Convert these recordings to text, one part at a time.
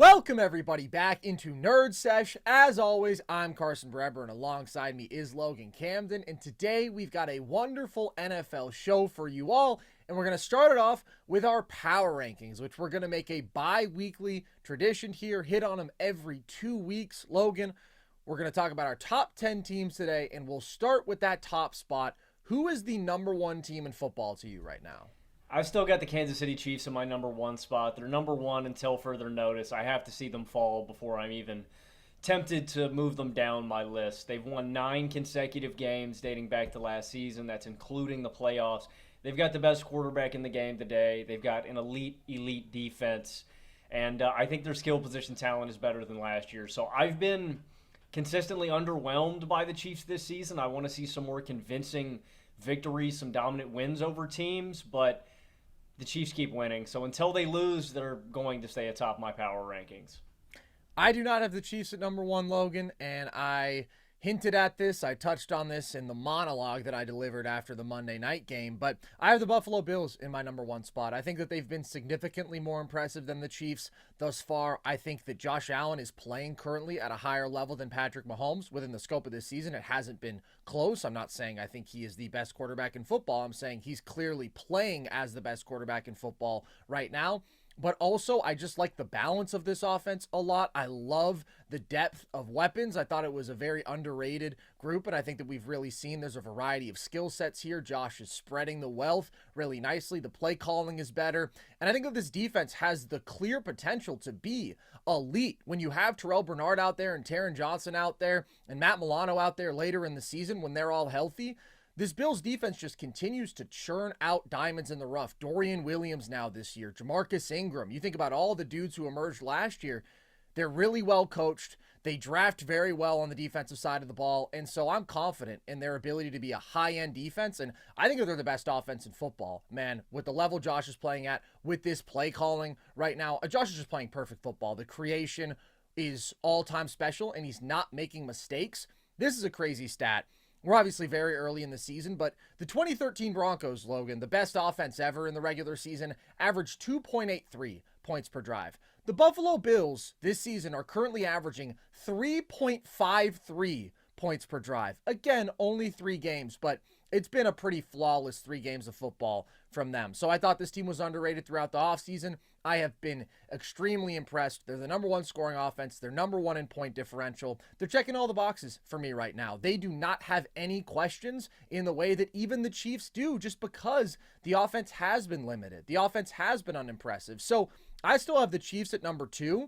Welcome everybody back into Nerd Sesh. As always, I'm Carson Breber and alongside me is Logan Camden. And today we've got a wonderful NFL show for you all. And we're going to start it off with our power rankings, which we're going to make a bi-weekly tradition here, hit on them every 2 weeks. Logan, we're going to talk about our top 10 teams today, and we'll start with that top spot. Who is the number one team in football to you right now? I've still got the Kansas City Chiefs in my number one spot. They're number one until further notice. I have to see them fall before I'm even tempted to move them down my list. They've won 9 consecutive games dating back to last season. That's including the playoffs. They've got the best quarterback in the game today. They've got an elite defense. And I think their skill position talent is better than last year. So I've been consistently underwhelmed by the Chiefs this season. I want to see some more convincing victories, some dominant wins over teams, but the Chiefs keep winning. So until they lose, they're going to stay atop my power rankings. I do not have the Chiefs at number one, Logan, and I hinted at this. I touched on this in the monologue that I delivered after the Monday night game, but I have the Buffalo Bills in my number one spot. I think that they've been significantly more impressive than the Chiefs thus far. I think that Josh Allen is playing currently at a higher level than Patrick Mahomes within the scope of this season. It hasn't been close. I'm not saying I think he is the best quarterback in football. I'm saying he's clearly playing as the best quarterback in football right now. But also, I just like the balance of this offense a lot. I love the depth of weapons. I thought it was a very underrated group, and I think that we've really seen there's a variety of skill sets here. Josh is spreading the wealth really nicely. The play calling is better. And I think that this defense has the clear potential to be elite. When you have Terrell Bernard out there and Taron Johnson out there and Matt Milano out there later in the season when they're all healthy, this Bills defense just continues to churn out diamonds in the rough. Dorian Williams now this year, Jamarcus Ingram. You think about all the dudes who emerged last year. They're really well coached. They draft very well on the defensive side of the ball. And so I'm confident in their ability to be a high-end defense. And I think that they're the best offense in football. Man, with the level Josh is playing at, with this play calling right now, Josh is just playing perfect football. The creation is all-time special, and he's not making mistakes. This is a crazy stat. We're obviously very early in the season, but the 2013 Broncos, Logan, the best offense ever in the regular season, averaged 2.83 points per drive. The Buffalo Bills this season are currently averaging 3.53 points per drive. Again, only 3 games, but it's been a pretty flawless 3 games of football from them. So I thought this team was underrated throughout the offseason. I have been extremely impressed. They're the number one scoring offense. They're number one in point differential. They're checking all the boxes for me right now. They do not have any questions in the way that even the Chiefs do, just because the offense has been limited. The offense has been unimpressive. So I still have the Chiefs at number 2,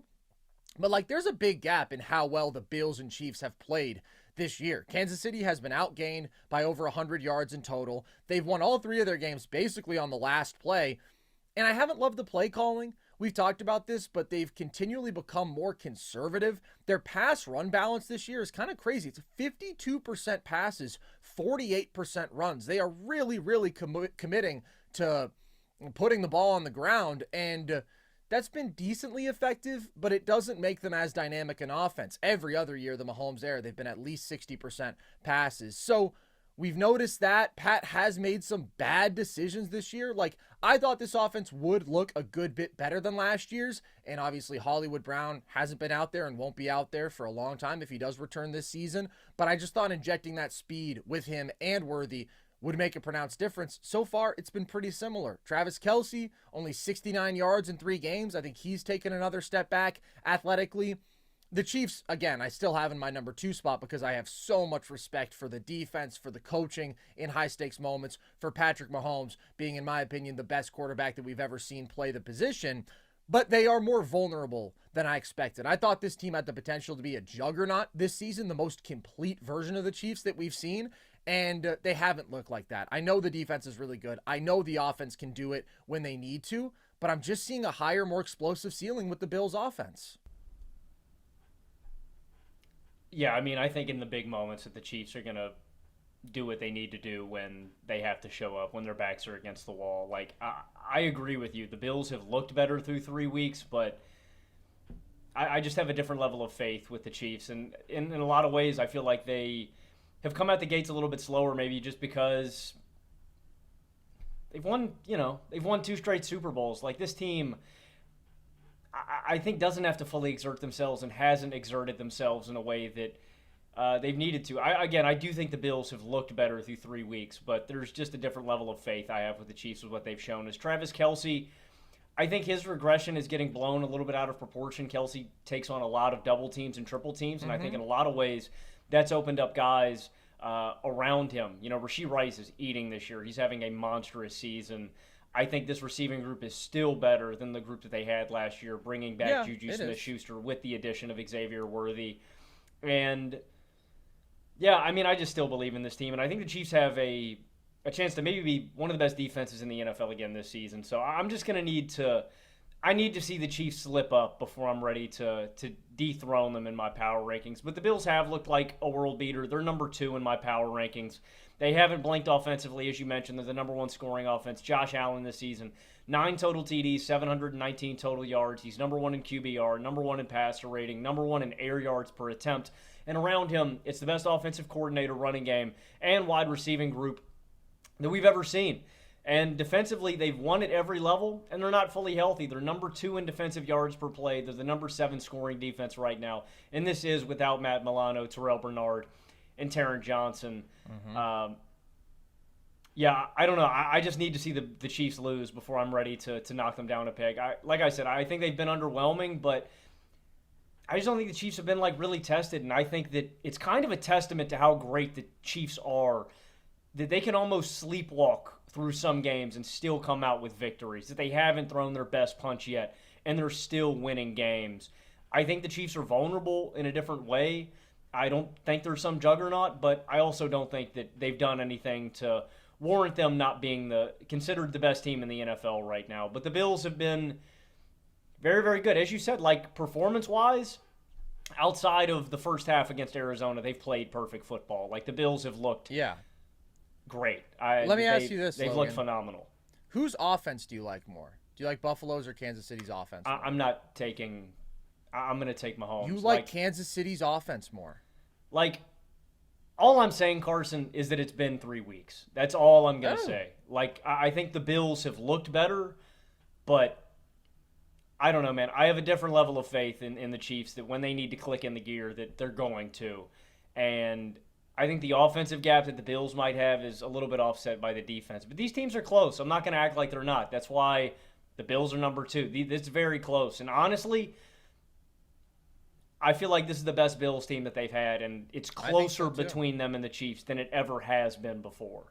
but there's a big gap in how well the Bills and Chiefs have played this year. Kansas City has been outgained by over 100 yards in total. They've won all 3 of their games basically on the last play. And I haven't loved the play calling. We've talked about this, but they've continually become more conservative. Their pass-run balance this year is kind of crazy. It's 52% passes, 48% runs. They are really committing to putting the ball on the ground, and that's been decently effective, but it doesn't make them as dynamic an offense. Every other year, the Mahomes era, they've been at least 60% passes. So we've noticed that Pat has made some bad decisions this year. I thought this offense would look a good bit better than last year's, and obviously Hollywood Brown hasn't been out there and won't be out there for a long time if he does return this season, but I just thought injecting that speed with him and Worthy would make a pronounced difference. So far, it's been pretty similar. Travis Kelce, only 69 yards in 3 games. I think he's taken another step back athletically. The Chiefs, again, I still have in my number 2 spot because I have so much respect for the defense, for the coaching in high-stakes moments, for Patrick Mahomes being, in my opinion, the best quarterback that we've ever seen play the position. But they are more vulnerable than I expected. I thought this team had the potential to be a juggernaut this season, the most complete version of the Chiefs that we've seen, and they haven't looked like that. I know the defense is really good. I know the offense can do it when they need to, but I'm just seeing a higher, more explosive ceiling with the Bills' offense. Yeah, I think in the big moments that the Chiefs are going to do what they need to do when they have to show up, when their backs are against the wall. I agree with you. The Bills have looked better through 3 weeks, but I just have a different level of faith with the Chiefs. And in a lot of ways, I feel like they have come out the gates a little bit slower, maybe just because they've won 2 straight Super Bowls. This team, I think doesn't have to fully exert themselves and hasn't exerted themselves in a way that they've needed to. I do think the Bills have looked better through 3 weeks, but there's just a different level of faith I have with the Chiefs with what they've shown. As Travis Kelce, I think his regression is getting blown a little bit out of proportion. Kelce takes on a lot of double teams and triple teams, and I think in a lot of ways that's opened up guys around him. Rashee Rice is eating this year. He's having a monstrous season. I think this receiving group is still better than the group that they had last year, bringing back Juju Smith-Schuster with the addition of Xavier Worthy. And, I just still believe in this team. And I think the Chiefs have a chance to maybe be one of the best defenses in the NFL again this season. So I'm just going to need to see the Chiefs slip up before I'm ready to dethrone them in my power rankings. But the Bills have looked like a world beater. They're number 2 in my power rankings. They haven't blinked offensively, as you mentioned. They're the number 1 scoring offense. Josh Allen this season, 9 total TDs, 719 total yards. He's number 1 in QBR, number 1 in passer rating, number 1 in air yards per attempt. And around him, it's the best offensive coordinator, running game, and wide receiving group that we've ever seen. And defensively, they've won at every level, and they're not fully healthy. They're number 2 in defensive yards per play. They're the number 7 scoring defense right now. And this is without Matt Milano, Terrell Bernard, and Taron Johnson. I don't know. I just need to see the Chiefs lose before I'm ready to knock them down a peg. Like I said, I think they've been underwhelming, but I just don't think the Chiefs have been really tested. And I think that it's kind of a testament to how great the Chiefs are that they can almost sleepwalk through some games and still come out with victories, that they haven't thrown their best punch yet, and they're still winning games. I think the Chiefs are vulnerable in a different way. I don't think they're some juggernaut, but I also don't think that they've done anything to warrant them not being considered the best team in the NFL right now. But the Bills have been very, very good. As you said, performance-wise, outside of the first half against Arizona, they've played perfect football. The Bills have looked great. Let me ask you this, They've Logan. looked phenomenal. Whose offense do you like more? Do you like Buffalo's or Kansas City's offense? I'm going to take Mahomes. You like Kansas City's offense more? All I'm saying, Carson, is that it's been 3 weeks. That's all I'm going to say. I think the Bills have looked better, but I don't know, man. I have a different level of faith in the Chiefs that when they need to click in the gear that they're going to. And I think the offensive gap that the Bills might have is a little bit offset by the defense. But these teams are close. I'm not going to act like they're not. That's why the Bills are number 2. It's very close. And honestly, I feel like this is the best Bills team that they've had, and it's closer between them and the Chiefs than it ever has been before.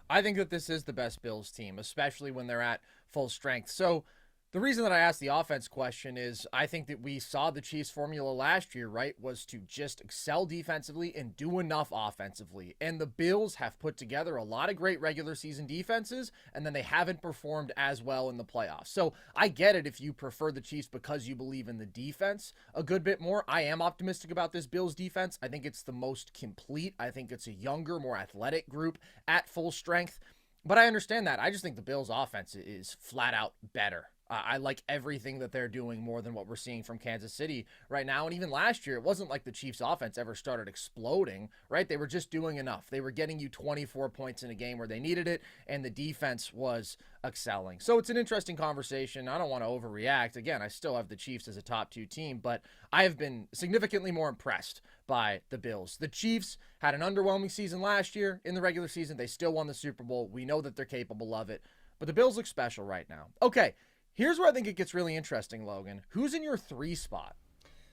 I think that this is the best Bills team, especially when they're at full strength. So the reason that I asked the offense question is I think that we saw the Chiefs' formula last year, right, was to just excel defensively and do enough offensively. And the Bills have put together a lot of great regular season defenses, and then they haven't performed as well in the playoffs. So I get it if you prefer the Chiefs because you believe in the defense a good bit more. I am optimistic about this Bills defense. I think it's the most complete. I think it's a younger, more athletic group at full strength. But I understand that. I just think the Bills' offense is flat out better. I like everything that they're doing more than what we're seeing from Kansas City right now. And even last year, it wasn't like the Chiefs' offense ever started exploding, right? They were just doing enough. They were getting you 24 points in a game where they needed it, and the defense was excelling. So it's an interesting conversation. I don't want to overreact. Again, I still have the Chiefs as a top 2 team, but I have been significantly more impressed by the Bills. The Chiefs had an underwhelming season last year. In the regular season, they still won the Super Bowl. We know that they're capable of it, but the Bills look special right now. Okay. Here's where I think it gets really interesting, Logan. Who's in your 3 spot?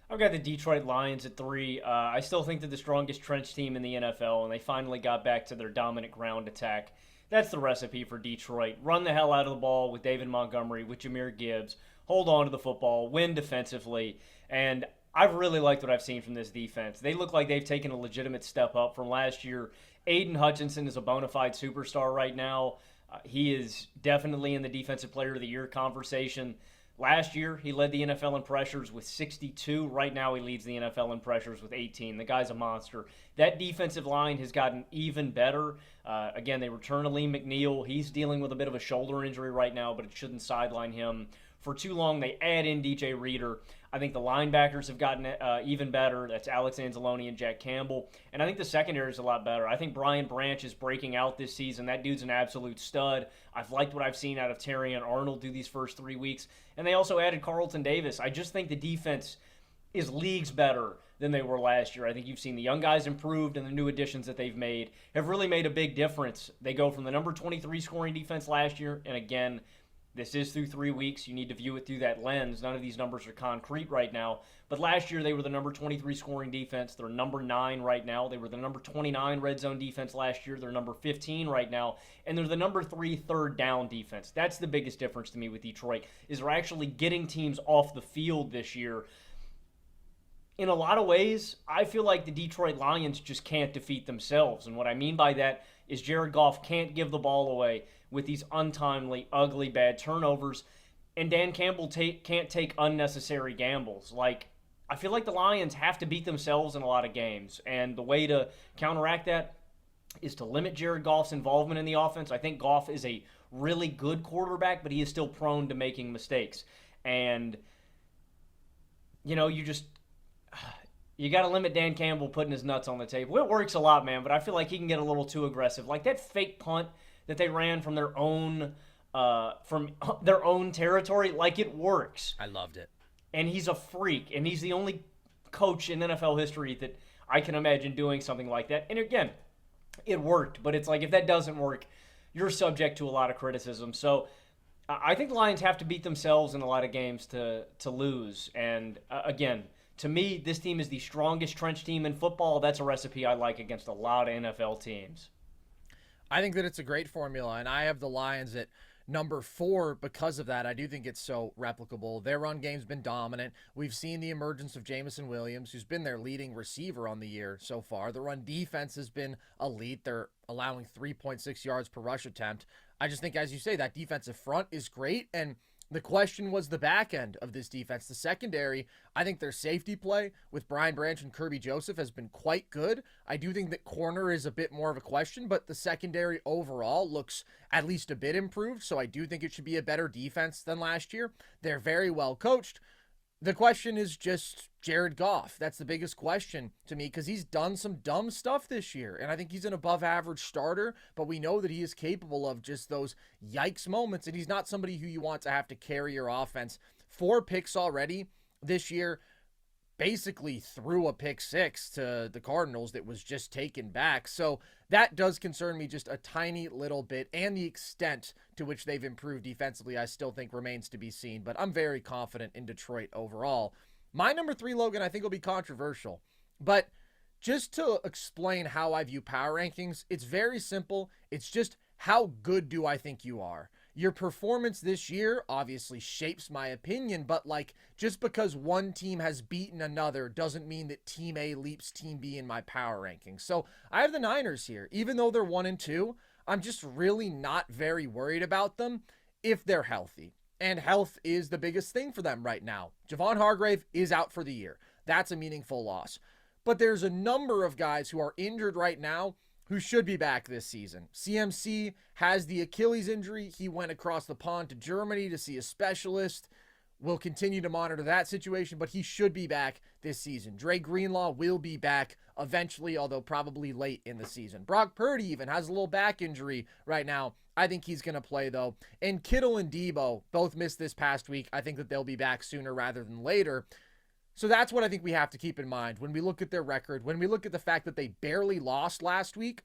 I've got the Detroit Lions at 3. I still think they're the strongest trench team in the NFL, and they finally got back to their dominant ground attack. That's the recipe for Detroit. Run the hell out of the ball with David Montgomery, with Jahmyr Gibbs. Hold on to the football. Win defensively. And I've really liked what I've seen from this defense. They look like they've taken a legitimate step up from last year. Aiden Hutchinson is a bona fide superstar right now. He is definitely in the Defensive Player of the Year conversation. Last year, he led the NFL in pressures with 62. Right now, he leads the NFL in pressures with 18. The guy's a monster. That defensive line has gotten even better. Again, they return Aleem McNeil. He's dealing with a bit of a shoulder injury right now, but it shouldn't sideline him for too long. They add in DJ Reader. I think the linebackers have gotten even better. That's Alex Anzalone and Jack Campbell. And I think the secondary is a lot better. I think Brian Branch is breaking out this season. That dude's an absolute stud. I've liked what I've seen out of Terry and Arnold through these first 3 weeks. And they also added Carlton Davis. I just think the defense is leagues better than they were last year. I think you've seen the young guys improved, and the new additions that they've made have really made a big difference. They go from the number 23 scoring defense last year, and again, this is through 3 weeks. You need to view it through that lens. None of these numbers are concrete right now. But last year, they were the number 23 scoring defense. They're number 9 right now. They were the number 29 red zone defense last year. They're number 15 right now. And they're the number 3 third down defense. That's the biggest difference to me with Detroit, is they're actually getting teams off the field this year. In a lot of ways, I feel like the Detroit Lions just can't defeat themselves. And what I mean by that is Jared Goff can't give the ball away with these untimely, ugly, bad turnovers. And Dan Campbell can't take unnecessary gambles. Like, I feel like the Lions have to beat themselves in a lot of games. And the way to counteract that is to limit Jared Goff's involvement in the offense. I think Goff is a really good quarterback, but he is still prone to making mistakes. And, you know, you got to limit Dan Campbell putting his nuts on the table. It works a lot, man, but I feel like he can get a little too aggressive. Like that fake punt that they ran from their own territory, like it works. I loved it. And he's a freak, and he's the only coach in NFL history that I can imagine doing something like that. And again, it worked, but it's like if that doesn't work, you're subject to a lot of criticism. So I think the Lions have to beat themselves in a lot of games to lose. And again, to me, this team is the strongest trench team in football. That's a recipe I like against a lot of NFL teams. I think that it's a great formula, and I have the Lions at number 4 because of that. I do think it's so replicable. Their run game's been dominant. We've seen the emergence of Jameson Williams, who's been their leading receiver on the year so far. The run defense has been elite. They're allowing 3.6 yards per rush attempt. I just think, as you say, that defensive front is great, and the question was the back end of this defense. The secondary, I think their safety play with Brian Branch and Kirby Joseph has been quite good. I do think that corner is a bit more of a question, but the secondary overall looks at least a bit improved, so I do think it should be a better defense than last year. They're very well coached. The question is just Jared Goff. That's the biggest question to me because he's done some dumb stuff this year, and I think he's an above-average starter, but we know that he is capable of just those yikes moments, and he's not somebody who you want to have to carry your offense. 4 picks already this year, basically threw a pick 6 to the Cardinals that was just taken back. So that does concern me just a tiny little bit, and the extent to which they've improved defensively I still think remains to be seen, but I'm very confident in Detroit overall. My number 3, Logan, I think will be controversial, but just to explain how I view power rankings, it's very simple. It's just how good do I think you are? Your performance this year obviously shapes my opinion, but like just because one team has beaten another doesn't mean that Team A leaps Team B in my power rankings. So I have the Niners here. Even though they're 1-2, I'm just really not very worried about them if they're healthy. And health is the biggest thing for them right now. Javon Hargrave is out for the year. That's a meaningful loss. But there's a number of guys who are injured right now who should be back this season. CMC has the Achilles injury. He went across the pond to Germany to see a specialist. We'll continue to monitor that situation, but he should be back this season. Dre Greenlaw will be back eventually, although probably late in the season. Brock Purdy even has a little back injury right now. I think he's going to play, though. And Kittle and Debo both missed this past week. I think that they'll be back sooner rather than later. So that's what I think we have to keep in mind when we look at their record, when we look at the fact that they barely lost last week.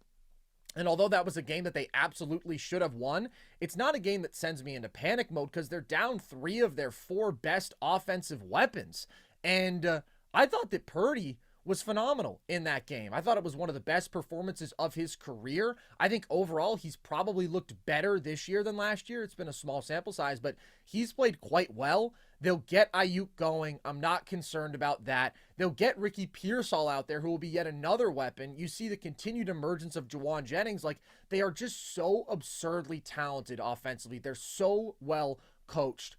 And although that was a game that they absolutely should have won, it's not a game that sends me into panic mode because they're down 3 of their 4 best offensive weapons. And I thought that Purdy was phenomenal in that game. I thought it was one of the best performances of his career. I think overall he's probably looked better this year than last year. It's been a small sample size, but he's played quite well. They'll get Ayuk going. I'm not concerned about that. They'll get Ricky Pearsall out there, who will be yet another weapon. You see the continued emergence of Jawan Jennings. Like, they are just so absurdly talented offensively. They're so well coached.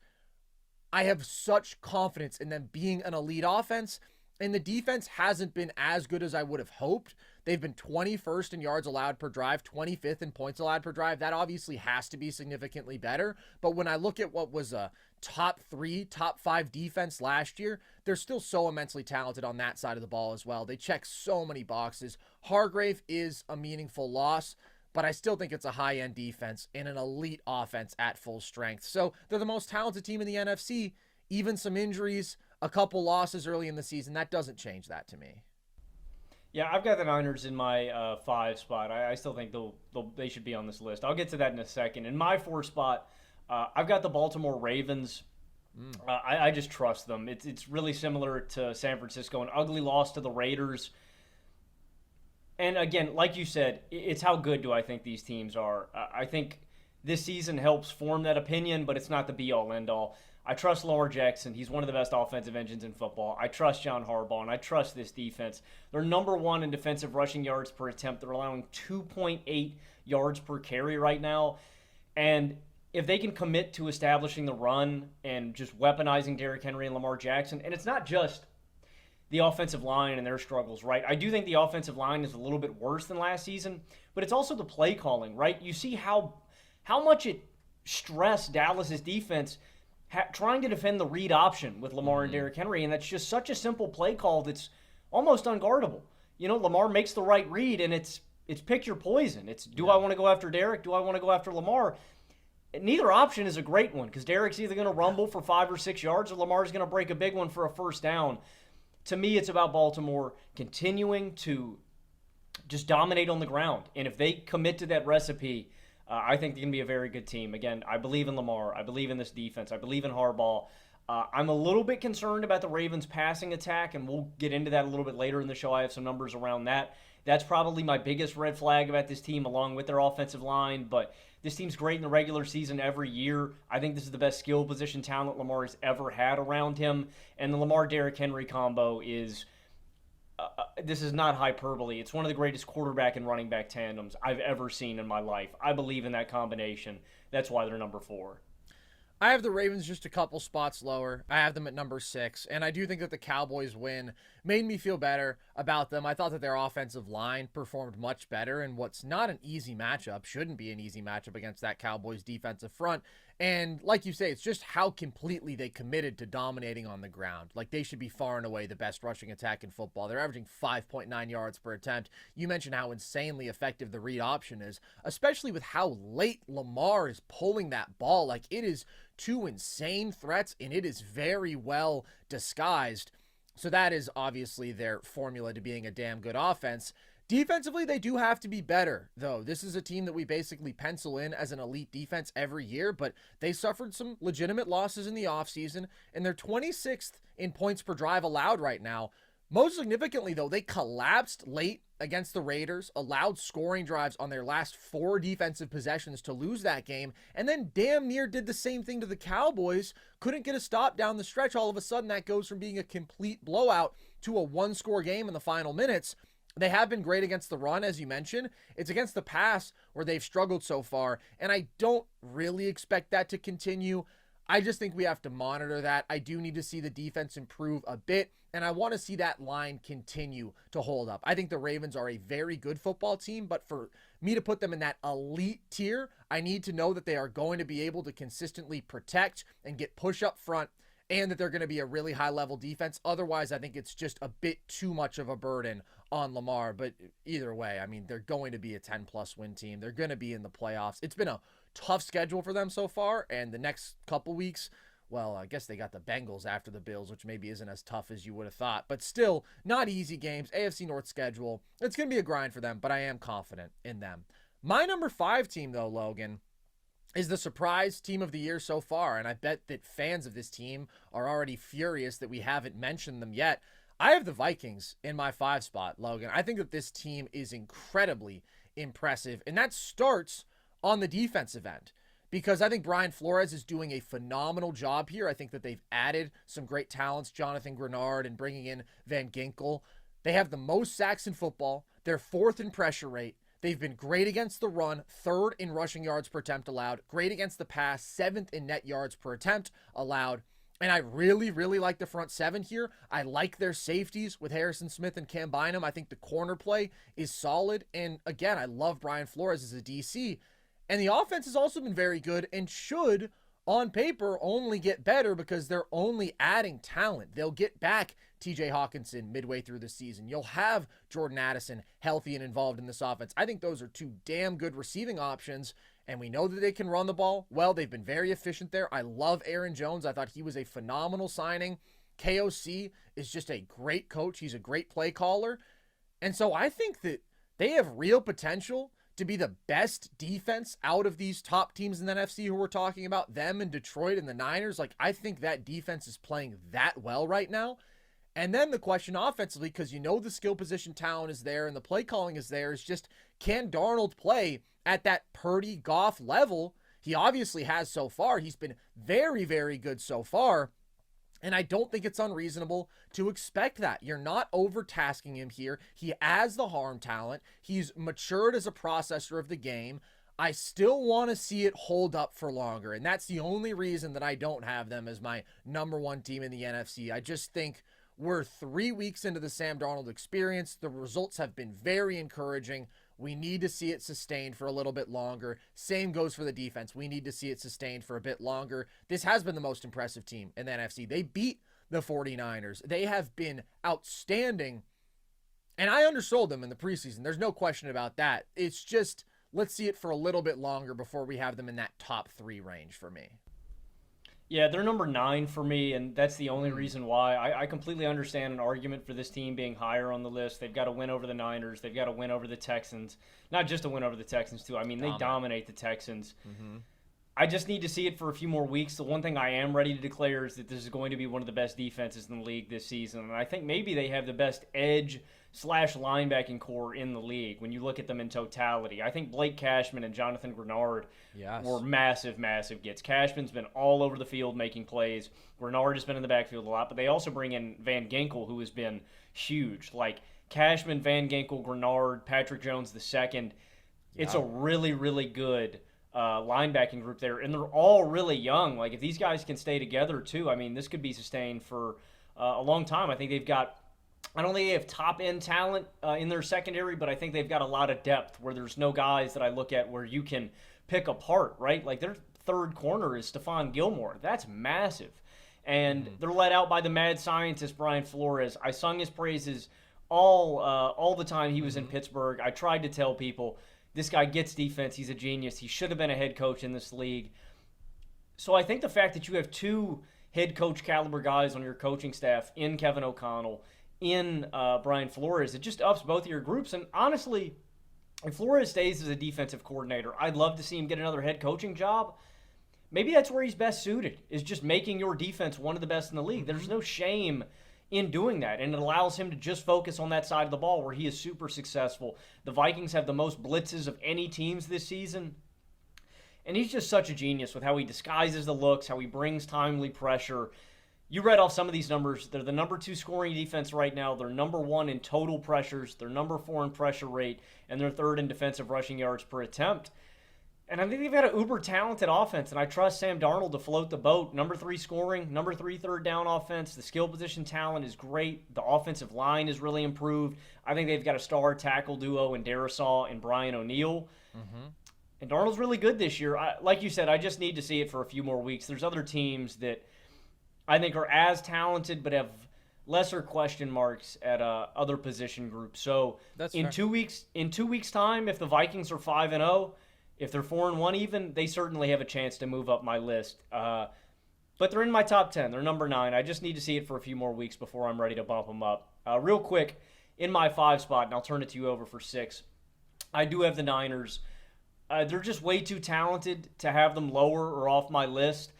I have such confidence in them being an elite offense. and the defense hasn't been as good as I would have hoped. They've been 21st in yards allowed per drive, 25th in points allowed per drive. That obviously has to be significantly better. But when I look at what was a top 3, top 5 defense last year, they're still so immensely talented on that side of the ball as well. They check so many boxes. Hargrave is a meaningful loss, but I still think it's a high-end defense and an elite offense at full strength. So they're the most talented team in the NFC. Even some injuries, a couple losses early in the season, that doesn't change that to me. Yeah, I've got the Niners in my 5 spot. I still think they should be on this list. I'll get to that in a second. In my 4 spot, I've got the Baltimore Ravens. I just trust them. It's really similar to San Francisco, an ugly loss to the Raiders. And again, like you said, it's how good do I think these teams are. I think this season helps form that opinion, but it's not the be-all, end-all. I trust Lamar Jackson. He's one of the best offensive engines in football. I trust John Harbaugh, and I trust this defense. They're number 1 in defensive rushing yards per attempt. They're allowing 2.8 yards per carry right now. And if they can commit to establishing the run and just weaponizing Derrick Henry and Lamar Jackson, and it's not just the offensive line and their struggles, right? I do think the offensive line is a little bit worse than last season, but it's also the play calling, right? You see how much it stressed Dallas's defense trying to defend the read option with Lamar and Derrick Henry, and that's just such a simple play call that's almost unguardable. You know, Lamar makes the right read, and it's pick your poison. It's do I want to go after Derrick? Do I want to go after Lamar? Neither option is a great one because Derrick's either going to rumble for 5 or 6 yards or Lamar's going to break a big one for a first down. To me, it's about Baltimore continuing to just dominate on the ground. And if they commit to that recipe, I think they're going to be a very good team. Again, I believe in Lamar. I believe in this defense. I believe in Harbaugh. I'm a little bit concerned about the Ravens' passing attack, and we'll get into that a little bit later in the show. I have some numbers around that. That's probably my biggest red flag about this team, along with their offensive line. But this team's great in the regular season every year. I think this is the best skill position talent Lamar has ever had around him. And the Lamar-Derrick Henry combo is this is not hyperbole. It's one of the greatest quarterback and running back tandems I've ever seen in my life. I believe in that combination. That's why they're number 4. I have the Ravens just a couple spots lower. I have them at number 6, and I do think that the Cowboys win made me feel better about them. I thought that their offensive line performed much better in what's not an easy matchup, shouldn't be an easy matchup against that Cowboys defensive front. And like you say, it's just how completely they committed to dominating on the ground. Like, they should be far and away the best rushing attack in football. They're averaging 5.9 yards per attempt. You mentioned how insanely effective the read option is, especially with how late Lamar is pulling that ball. Like, it is 2 insane threats, and it is very well disguised. So that is obviously their formula to being a damn good offense. Defensively, they do have to be better, though. This is a team that we basically pencil in as an elite defense every year, but they suffered some legitimate losses in the offseason, and they're 26th in points per drive allowed right now. Most significantly, though, they collapsed late against the Raiders, allowed scoring drives on their last 4 defensive possessions to lose that game, and then damn near did the same thing to the Cowboys. Couldn't get a stop down the stretch. All of a sudden, that goes from being a complete blowout to a 1-score game in the final minutes. They have been great against the run, as you mentioned. It's against the pass where they've struggled so far, and I don't really expect that to continue. I just think we have to monitor that. I do need to see the defense improve a bit, and I want to see that line continue to hold up. I think the Ravens are a very good football team, but for me to put them in that elite tier, I need to know that they are going to be able to consistently protect and get push up front, and that they're going to be a really high-level defense. Otherwise, I think it's just a bit too much of a burden on Lamar. But either way, I mean, they're going to be a 10-plus win team. They're going to be in the playoffs. It's been a tough schedule for them so far, and the next couple weeks, well, I guess they got the Bengals after the Bills, which maybe isn't as tough as you would have thought. But still, not easy games. AFC North schedule. It's going to be a grind for them, but I am confident in them. My number 5 team, though, Logan, is the surprise team of the year so far, and I bet that fans of this team are already furious that we haven't mentioned them yet. I have the Vikings in my 5 spot, Logan. I think that this team is incredibly impressive, and that starts on the defensive end, because I think Brian Flores is doing a phenomenal job here. I think that they've added some great talents, Jonathan Grenard and bringing in Van Ginkel. They have the most sacks in football. They're 4th in pressure rate. They've been great against the run, 3rd in rushing yards per attempt allowed, great against the pass, 7th in net yards per attempt allowed. And I really, really like the front seven here. I like their safeties with Harrison Smith and Cam Bynum. I think the corner play is solid. And again, I love Brian Flores as a DC. And the offense has also been very good and should, on paper, only get better because they're only adding talent. They'll get back TJ Hawkinson midway through the season. You'll have Jordan Addison healthy and involved in this offense. I think those are two damn good receiving options. And we know that they can run the ball. Well, they've been very efficient there. I love Aaron Jones. I thought he was a phenomenal signing. KOC is just a great coach. He's a great play caller. And so I think that they have real potential to be the best defense out of these top teams in the NFC who we're talking about, them and Detroit and the Niners. Like, I think that defense is playing that well right now. And then the question offensively, because you know the skill position talent is there and the play calling is there, is just, can Darnold play at that Purdy Goff level? He obviously has so far. He's been very, very good so far. And I don't think it's unreasonable to expect that. You're not overtasking him here. He has the arm talent. He's matured as a processor of the game. I still want to see it hold up for longer. And that's the only reason that I don't have them as my number one team in the NFC. I just think we're 3 weeks into the Sam Darnold experience. The results have been very encouraging. We need to see it sustained for a little bit longer. Same goes for the defense. We need to see it sustained for a bit longer. This has been the most impressive team in the NFC. They beat the 49ers. They have been outstanding. And I undersold them in the preseason. There's no question about that. It's just, let's see it for a little bit longer before we have them in that top 3 range for me. Yeah, they're number 9 for me, and that's the only reason why. I completely understand an argument for this team being higher on the list. They've got to win over the Niners. They've got to win over the Texans. Not just to win over the Texans, too. I mean, they dominate the Texans. Mm-hmm. I just need to see it for a few more weeks. The one thing I am ready to declare is that this is going to be one of the best defenses in the league this season. And I think maybe they have the best edge/linebacking core in the league when you look at them in totality. I think Blake Cashman and Jonathan Grenard were massive, massive gets. Cashman's been all over the field making plays. Grenard has been in the backfield a lot, but they also bring in Van Ginkel, who has been huge. Like Cashman, Van Ginkel, Grenard, Patrick Jones II. It's a really, really good linebacking group there, and they're all really young. Like, if these guys can stay together too, I mean, this could be sustained for a long time. I think they've got, I don't think they have top-end talent in their secondary, but I think they've got a lot of depth where there's no guys that I look at where you can pick apart, right? Like, their third corner is Stephon Gilmore. That's massive. And they're led out by the mad scientist, Brian Flores. I sung his praises all the time he was in Pittsburgh. I tried to tell people, this guy gets defense. He's a genius. He should have been a head coach in this league. So I think the fact that you have 2 head coach caliber guys on your coaching staff in Kevin O'Connell, in Brian Flores, it just ups both of your groups. And honestly, if Flores stays as a defensive coordinator, I'd love to see him get another head coaching job. Maybe that's where he's best suited, is just making your defense one of the best in the league. There's no shame in doing that, and it allows him to just focus on that side of the ball where he is super successful. The Vikings have the most blitzes of any teams this season, and he's just such a genius with how he disguises the looks, how he brings timely pressure. You read off some of these numbers. They're the number 2 scoring defense right now. They're number 1 in total pressures. They're number 4 in pressure rate, and they're 3rd in defensive rushing yards per attempt. And I think they've got an uber-talented offense, and I trust Sam Darnold to float the boat. Number 3 scoring, number 3 third down offense. The skill position talent is great. The offensive line is really improved. I think they've got a star tackle duo in Darisaw and Brian O'Neill. And Darnold's really good this year. Like you said, I just need to see it for a few more weeks. There's other teams that I think are as talented but have lesser question marks at other position groups. So in 2 weeks' time, if the Vikings are 5-0, if they're 4-1 even, they certainly have a chance to move up my list. But they're in my top 10. They're number 9. I just need to see it for a few more weeks before I'm ready to bump them up. Real quick, in my 5 spot, and I'll turn it to you over for 6, I do have the Niners. They're just way too talented to have them lower or off my list.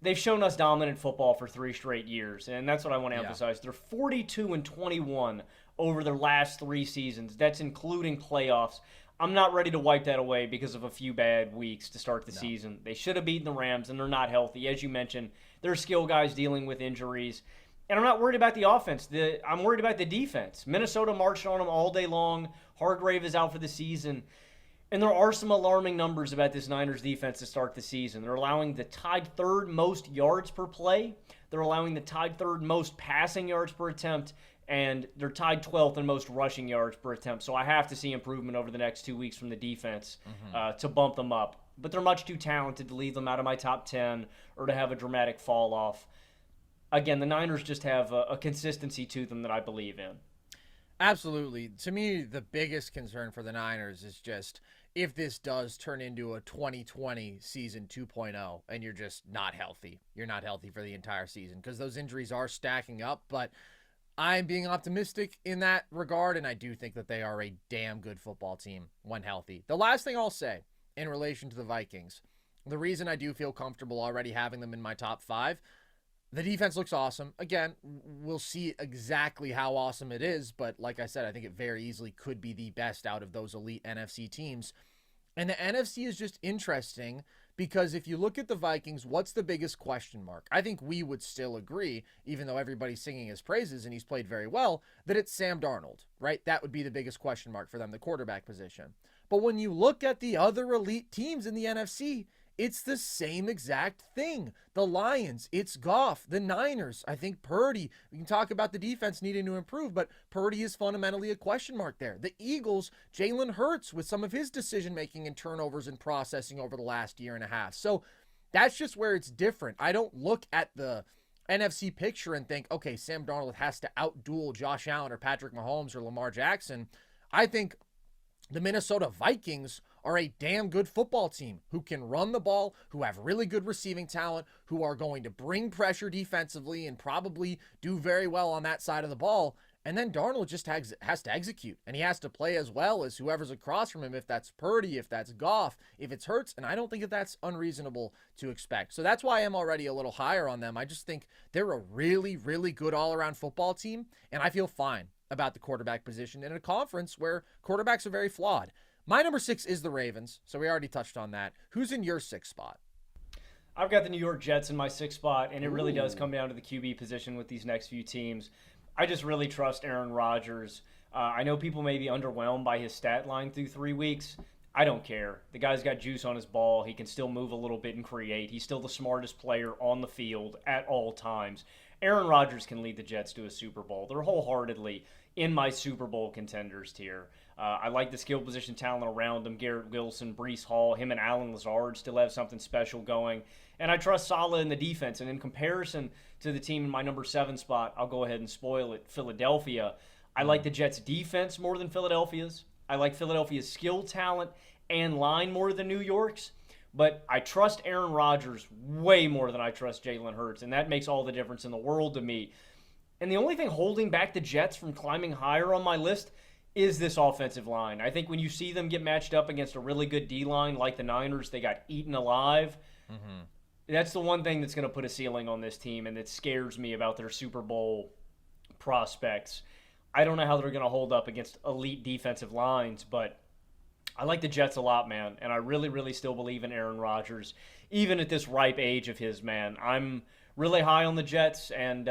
They've shown us dominant football for 3 straight years, and that's what I want to emphasize. They're 42-21 over their last 3 seasons. That's including playoffs. I'm not ready to wipe that away because of a few bad weeks to start the season. They should have beaten the Rams, and they're not healthy. As you mentioned, they're skill guys dealing with injuries. And I'm not worried about the offense. I'm worried about the defense. Minnesota marched on them all day long. Hargrave is out for the season. And there are some alarming numbers about this Niners defense to start the season. They're allowing the tied third most yards per play. They're allowing the tied third most passing yards per attempt. And they're tied 12th in most rushing yards per attempt. So I have to see improvement over the next 2 weeks from the defense to bump them up. But they're much too talented to leave them out of my top 10 or to have a dramatic fall off. Again, the Niners just have a consistency to them that I believe in. Absolutely. To me, the biggest concern for the Niners is just if this does turn into a 2020 season 2.0 and you're just not healthy. You're not healthy for the entire season because those injuries are stacking up, but I'm being optimistic in that regard, and I do think that they are a damn good football team when healthy. The last thing I'll say in relation to the Vikings, the reason I do feel comfortable already having them in my top 5, the defense looks awesome. Again, we'll see exactly how awesome it is, but like I said, I think it very easily could be the best out of those elite NFC teams. And the NFC is just interesting because if you look at the Vikings, what's the biggest question mark? I think we would still agree, even though everybody's singing his praises and he's played very well, that it's Sam Darnold, right? That would be the biggest question mark for them, the quarterback position. But when you look at the other elite teams in the NFC, it's the same exact thing. The Lions, it's Goff. The Niners, I think Purdy. We can talk about the defense needing to improve, but Purdy is fundamentally a question mark there. The Eagles, Jalen Hurts with some of his decision-making and turnovers and processing over the last year and a half. So that's just where it's different. I don't look at the NFC picture and think, okay, Sam Darnold has to outduel Josh Allen or Patrick Mahomes or Lamar Jackson. I think the Minnesota Vikings are a damn good football team who can run the ball, who have really good receiving talent, who are going to bring pressure defensively and probably do very well on that side of the ball. And then Darnold just has to execute, and he has to play as well as whoever's across from him, if that's Purdy, if that's Goff, if it's Hurts, and I don't think that that's unreasonable to expect. So that's why I'm already a little higher on them. I just think they're a really, really good all-around football team, and I feel fine about the quarterback position in a conference where quarterbacks are very flawed. My number 6 is the Ravens, so we already touched on that. Who's in your 6th spot? I've got the New York Jets in my 6th spot, and it really does come down to the QB position with these next few teams. I just really trust Aaron Rodgers. I know people may be underwhelmed by his stat line through 3 weeks. I don't care. The guy's got juice on his ball. He can still move a little bit and create. He's still the smartest player on the field at all times. Aaron Rodgers can lead the Jets to a Super Bowl. They're wholeheartedly in my Super Bowl contenders tier. I like the skill position talent around them. Garrett Wilson, Breece Hall, him and Alan Lazard still have something special going. And I trust Saleh in the defense. And in comparison to the team in my number 7 spot, I'll go ahead and spoil it, Philadelphia. I like the Jets' defense more than Philadelphia's. I like Philadelphia's skill talent and line more than New York's. But I trust Aaron Rodgers way more than I trust Jalen Hurts. And that makes all the difference in the world to me. And the only thing holding back the Jets from climbing higher on my list is this offensive line. I think when you see them get matched up against a really good D-line like the Niners, they got eaten alive. Mm-hmm. That's the one thing that's going to put a ceiling on this team, and it scares me about their Super Bowl prospects. I don't know how they're going to hold up against elite defensive lines, but I like the Jets a lot, man, and I really, really still believe in Aaron Rodgers, even at this ripe age of his, man. I'm really high on the Jets, and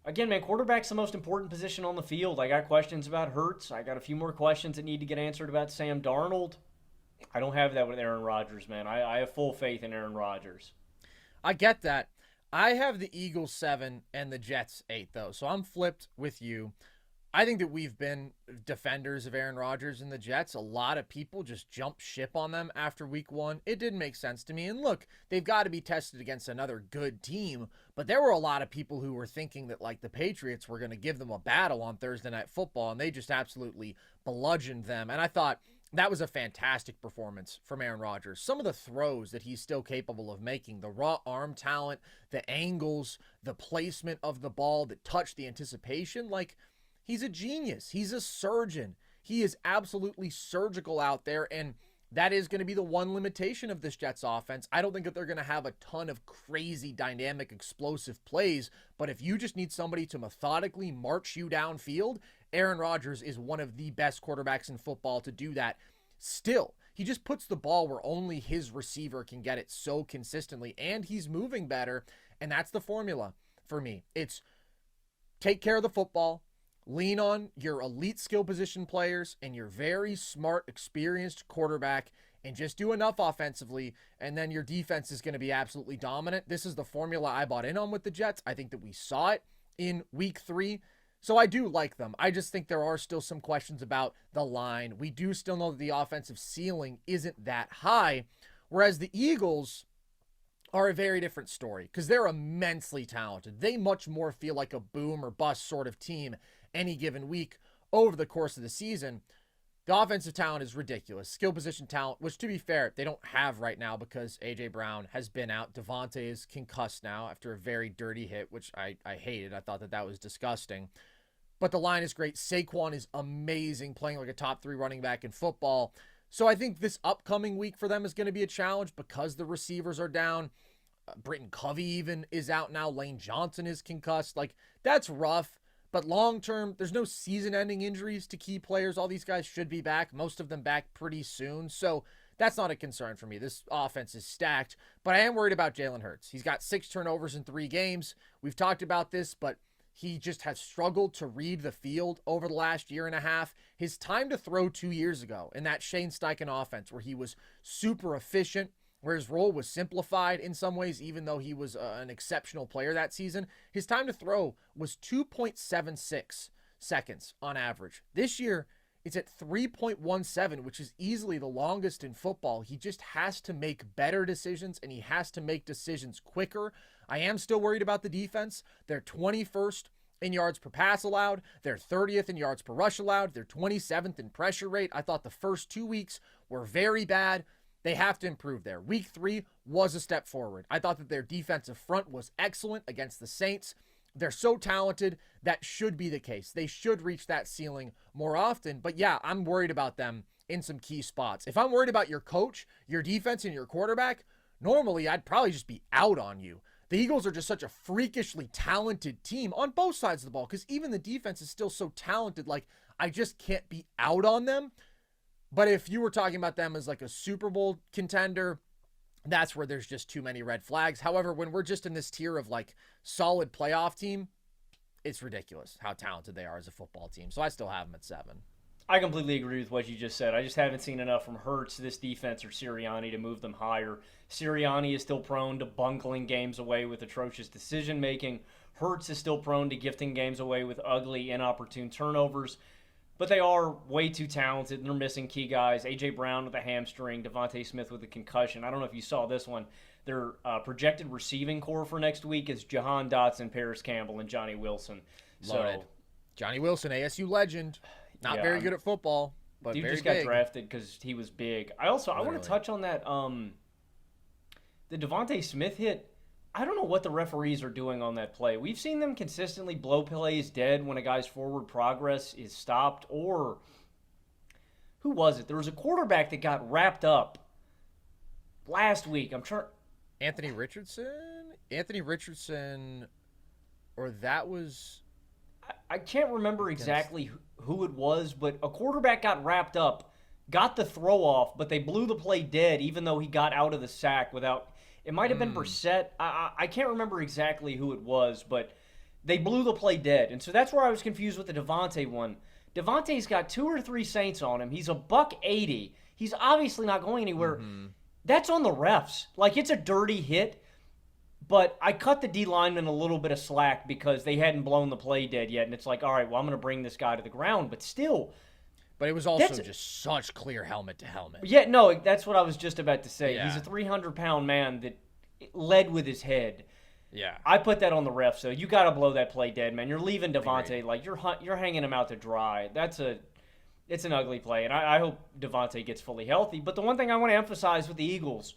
again, man, quarterback's the most important position on the field. I got questions about Hurts. I got a few more questions that need to get answered about Sam Darnold. I don't have that with Aaron Rodgers, man. I have full faith in Aaron Rodgers. I get that. I have the Eagles 7 and the Jets 8, though, so I'm flipped with you. I think that we've been defenders of Aaron Rodgers and the Jets. A lot of people just jumped ship on them after week 1. It didn't make sense to me. And look, they've got to be tested against another good team. But there were a lot of people who were thinking that, like, the Patriots were going to give them a battle on Thursday Night Football, and they just absolutely bludgeoned them. And I thought that was a fantastic performance from Aaron Rodgers. Some of the throws that he's still capable of making, the raw arm talent, the angles, the placement of the ball, the touch, the anticipation, like, he's a genius. He's a surgeon. He is absolutely surgical out there, and that is going to be the one limitation of this Jets offense. I don't think that they're going to have a ton of crazy, dynamic, explosive plays, but if you just need somebody to methodically march you downfield, Aaron Rodgers is one of the best quarterbacks in football to do that. Still, he just puts the ball where only his receiver can get it so consistently, and he's moving better, and that's the formula for me. It's take care of the football, Lean on your elite skill position players and your very smart, experienced quarterback and just do enough offensively, and then your defense is going to be absolutely dominant. This is the formula I bought in on with the Jets. I think that we saw it in week 3. So I do like them. I just think there are still some questions about the line. We do still know that the offensive ceiling isn't that high, whereas the Eagles are a very different story because they're immensely talented. They much more feel like a boom or bust sort of team any given week over the course of the season. The offensive talent is ridiculous. Skill position talent, which to be fair, they don't have right now because A.J. Brown has been out. Devontae is concussed now after a very dirty hit, which I hated. I thought that was disgusting. But the line is great. Saquon is amazing, playing like a top 3 running back in football. So I think this upcoming week for them is going to be a challenge because the receivers are down. Britton Covey even is out now. Lane Johnson is concussed. Like, that's rough. But long term, there's no season-ending injuries to key players. All these guys should be back. Most of them back pretty soon. So that's not a concern for me. This offense is stacked. But I am worried about Jalen Hurts. He's got 6 turnovers in 3 games. We've talked about this, but he just has struggled to read the field over the last year and a half. His time to throw 2 years ago in that Shane Steichen offense where he was super efficient, where his role was simplified in some ways, even though he was an exceptional player that season, his time to throw was 2.76 seconds on average. This year, it's at 3.17, which is easily the longest in football. He just has to make better decisions, and he has to make decisions quicker. I am still worried about the defense. They're 21st in yards per pass allowed. They're 30th in yards per rush allowed. They're 27th in pressure rate. I thought the first 2 weeks were very bad. They have to improve there. Week 3 was a step forward. I thought that their defensive front was excellent against the Saints. They're so talented. That should be the case. They should reach that ceiling more often. But yeah, I'm worried about them in some key spots. If I'm worried about your coach, your defense, and your quarterback, normally I'd probably just be out on you. The Eagles are just such a freakishly talented team on both sides of the ball because even the defense is still so talented. Like, I just can't be out on them. But if you were talking about them as like a Super Bowl contender, that's where there's just too many red flags. However, when we're just in this tier of like solid playoff team, it's ridiculous how talented they are as a football team. So I still have them at 7. I completely agree with what you just said. I just haven't seen enough from Hurts, this defense, or Sirianni to move them higher. Sirianni is still prone to bungling games away with atrocious decision-making. Hurts is still prone to gifting games away with ugly, inopportune turnovers. But they are way too talented, and they're missing key guys. A.J. Brown with a hamstring, Devontae Smith with a concussion. I don't know if you saw this one. Their projected receiving core for next week is Jahan Dotson, Paris Campbell, and Johnny Wilson. Loaded. So, Johnny Wilson, ASU legend. Not very good at football, but dude very just big. Got drafted because he was big. I want to touch on that. The Devontae Smith hit. I don't know what the referees are doing on that play. We've seen them consistently blow plays dead when a guy's forward progress is stopped. Or, who was it? There was a quarterback that got wrapped up last week. Anthony Richardson, or that was... I can't remember exactly who it was, but a quarterback got wrapped up, got the throw off, but they blew the play dead even though he got out of the sack without... It might have been Brissett. I can't remember exactly who it was, but they blew the play dead. And so that's where I was confused with the Devontae one. Devontae's got 2 or 3 Saints on him. He's a $180. He's obviously not going anywhere. Mm-hmm. That's on the refs. Like, it's a dirty hit, but I cut the D lineman a little bit of slack because they hadn't blown the play dead yet. And it's like, all right, well, I'm going to bring this guy to the ground. But still... But it was also just such clear helmet to helmet. Yeah, no, that's what I was just about to say. Yeah. He's a 300-pound man that led with his head. Yeah. I put that on the ref, so you got to blow that play dead, man. You're leaving Devontae. Like, you're hanging him out to dry. It's an ugly play, and I hope Devontae gets fully healthy. But the one thing I want to emphasize with the Eagles,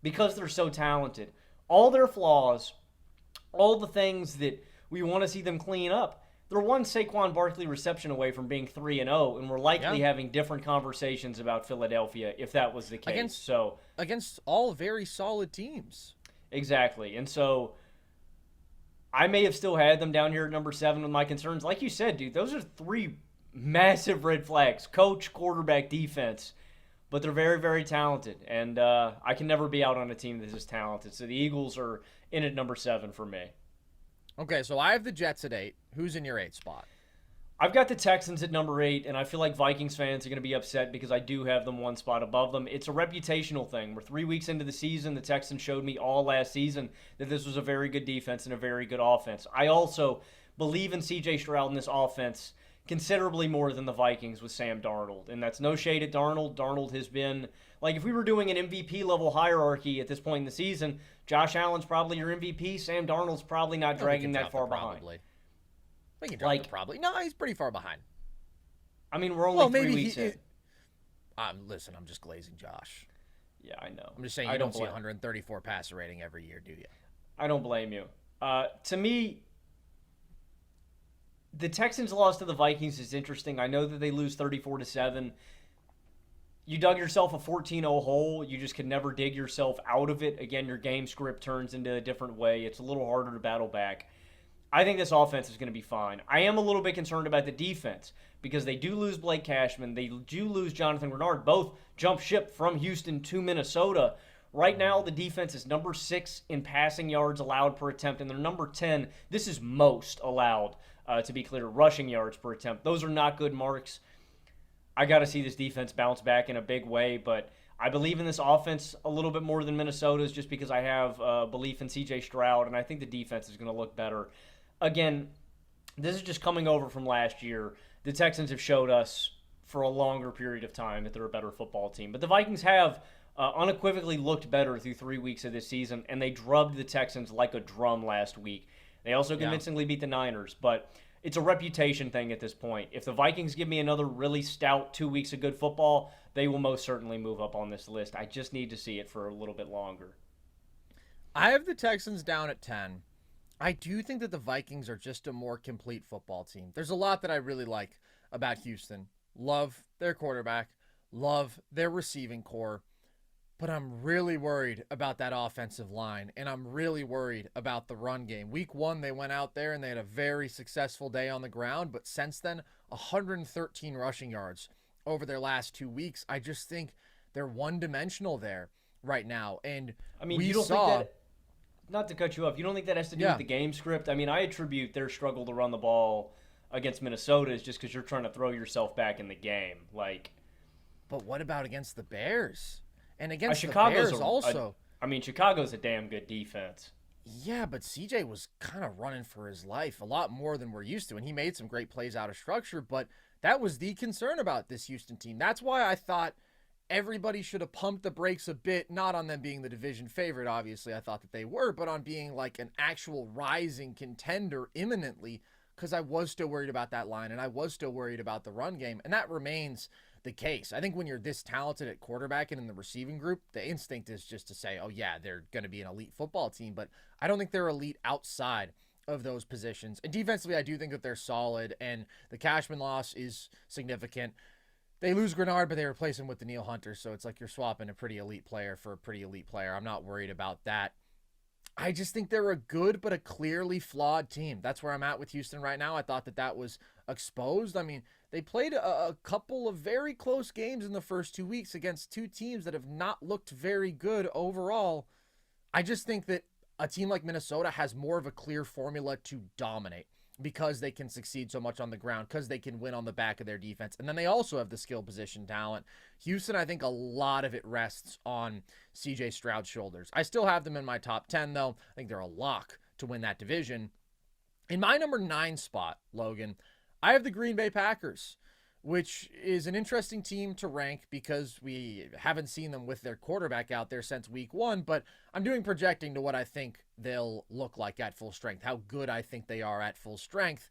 because they're so talented, all their flaws, all the things that we want to see them clean up, they're one Saquon Barkley reception away from being 3-0, and we're likely having different conversations about Philadelphia if that was the case. Against all very solid teams. Exactly. And so I may have still had them down here at number 7 with my concerns. Like you said, dude, those are 3 massive red flags. Coach, quarterback, defense. But they're very, very talented. And I can never be out on a team that is talented. So the Eagles are in at number 7 for me. Okay, so I have the Jets at 8. Who's in your 8 spot? I've got the Texans at number 8, and I feel like Vikings fans are going to be upset because I do have them one spot above them. It's a reputational thing. We're 3 weeks into the season. The Texans showed me all last season that this was a very good defense and a very good offense. I also believe in C.J. Stroud in this offense considerably more than the Vikings with Sam Darnold. And that's no shade at Darnold. Darnold has been, like, if we were doing an MVP level hierarchy at this point in the season, Josh Allen's probably your MVP. Sam Darnold's probably not dragging that far behind. We can drop it probably. No, he's pretty far behind. I mean, we're only 3 weeks in. Listen, I'm just glazing Josh. Yeah, I know. I'm just saying you don't see 134 passer rating every year, do you? I don't blame you. To me, the Texans' loss to the Vikings is interesting. I know that they lose 34-7. You dug yourself a 14-0 hole. You just could never dig yourself out of it. Again, your game script turns into a different way. It's a little harder to battle back. I think this offense is going to be fine. I am a little bit concerned about the defense because they do lose Blake Cashman. They do lose Jonathan Grenard. Both jump ship from Houston to Minnesota. Right now, the defense is number 6 in passing yards allowed per attempt, and they're number 10. This is most allowed, to be clear, rushing yards per attempt. Those are not good marks. I got to see this defense bounce back in a big way, but I believe in this offense a little bit more than Minnesota's just because I have belief in C.J. Stroud, and I think the defense is going to look better. Again, this is just coming over from last year. The Texans have showed us for a longer period of time that they're a better football team. But the Vikings have unequivocally looked better through 3 weeks of this season, and they drubbed the Texans like a drum last week. They also convincingly beat the Niners, but it's a reputation thing at this point. If the Vikings give me another really stout 2 weeks of good football, they will most certainly move up on this list. I just need to see it for a little bit longer. I have the Texans down at 10. I do think that the Vikings are just a more complete football team. There's a lot that I really like about Houston. Love their quarterback, love their receiving core, but I'm really worried about that offensive line, and I'm really worried about the run game. Week 1, they went out there and they had a very successful day on the ground, but since then, 113 rushing yards over their last 2 weeks. I just think they're one-dimensional there right now, and I mean, you don't think that... Not to cut you off, you don't think that has to do with the game script? I mean, I attribute their struggle to run the ball against Minnesota is just because you're trying to throw yourself back in the game. But what about against the Bears? And against the Bears also. Chicago's a damn good defense. Yeah, but CJ was kind of running for his life a lot more than we're used to, and he made some great plays out of structure, but that was the concern about this Houston team. That's why I thought everybody should have pumped the brakes a bit, not on them being the division favorite, obviously I thought that they were, but on being like an actual rising contender imminently, because I was still worried about that line, and I was still worried about the run game, and that remains the case. I think when you're this talented at quarterback and in the receiving group, the instinct is just to say, oh yeah, they're going to be an elite football team, but I don't think they're elite outside of those positions. And defensively, I do think that they're solid, and the Cashman loss is significant. They lose Grenard, but they replace him with Danielle Hunter, so it's like you're swapping a pretty elite player for a pretty elite player. I'm not worried about that. I just think they're a good but a clearly flawed team. That's where I'm at with Houston right now. I thought that was exposed. I mean, they played a couple of very close games in the first 2 weeks against two teams that have not looked very good overall. I just think that a team like Minnesota has more of a clear formula to dominate, because they can succeed so much on the ground, because they can win on the back of their defense. And then they also have the skill position talent. Houston, I think a lot of it rests on C.J. Stroud's shoulders. I still have them in my top 10, though. I think they're a lock to win that division. In my number 9 spot, Logan, I have the Green Bay Packers, which is an interesting team to rank because we haven't seen them with their quarterback out there since week 1, but I'm doing projecting to what I think they'll look like at full strength, how good I think they are at full strength.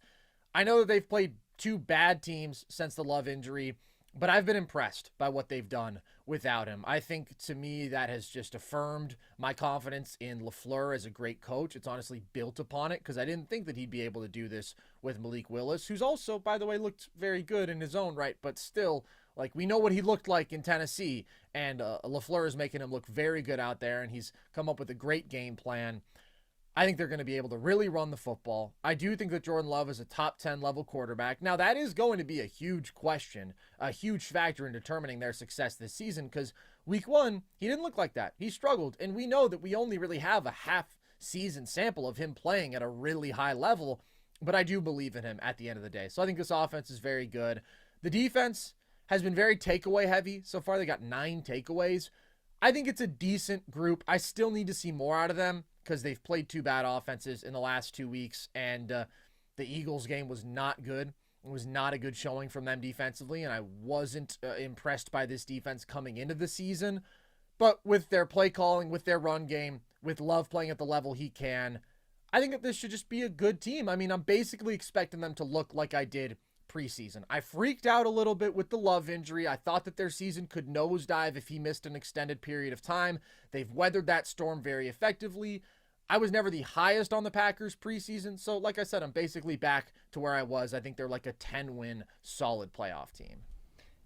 I know that they've played 2 bad teams since the Love injury, but I've been impressed by what they've done without him. I think, to me, that has just affirmed my confidence in LaFleur as a great coach. It's honestly built upon it, because I didn't think that he'd be able to do this with Malik Willis, who's also, by the way, looked very good in his own right, but still, like, we know what he looked like in Tennessee, and LaFleur is making him look very good out there, and he's come up with a great game plan. I think they're going to be able to really run the football. I do think that Jordan Love is a top 10 level quarterback. Now, that is going to be a huge question, a huge factor in determining their success this season, because week 1, he didn't look like that. He struggled, and we know that we only really have a half season sample of him playing at a really high level. but I do believe in him at the end of the day. So I think this offense is very good. The defense has been very takeaway heavy. So far, they got 9 takeaways. I think it's a decent group. I still need to see more out of them because they've played 2 bad offenses in the last 2 weeks, and the Eagles game was not good. It was not a good showing from them defensively, and I wasn't impressed by this defense coming into the season. But with their play calling, with their run game, with Love playing at the level he can, I think that this should just be a good team. I mean, I'm basically expecting them to look like I did preseason. I freaked out a little bit with the Love injury. I thought that their season could nosedive if he missed an extended period of time. They've weathered that storm very effectively. I was never the highest on the Packers preseason, so like I said, I'm basically back to where I was. I think they're like a 10-win solid playoff team.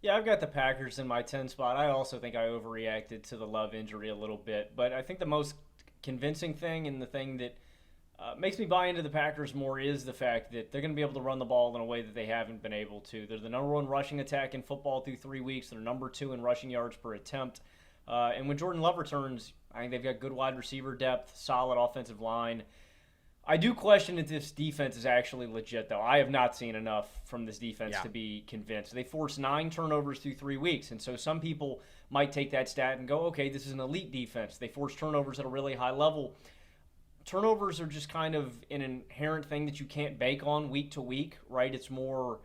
Yeah, I've got the Packers in my 10 spot. I also think I overreacted to the Love injury a little bit, but I think the most convincing thing and the thing that makes me buy into the Packers more is the fact that they're going to be able to run the ball in a way that they haven't been able to. They're the number 1 rushing attack in football through 3 weeks. They're number 2 in rushing yards per attempt. And when Jordan Love returns, I think they've got good wide receiver depth, solid offensive line. I do question if this defense is actually legit, though. I have not seen enough from this defense to be convinced. They forced 9 turnovers through 3 weeks, and so some people might take that stat and go, okay, this is an elite defense. They force turnovers at a really high level. Turnovers are just kind of an inherent thing that you can't bank on week to week, right? It's more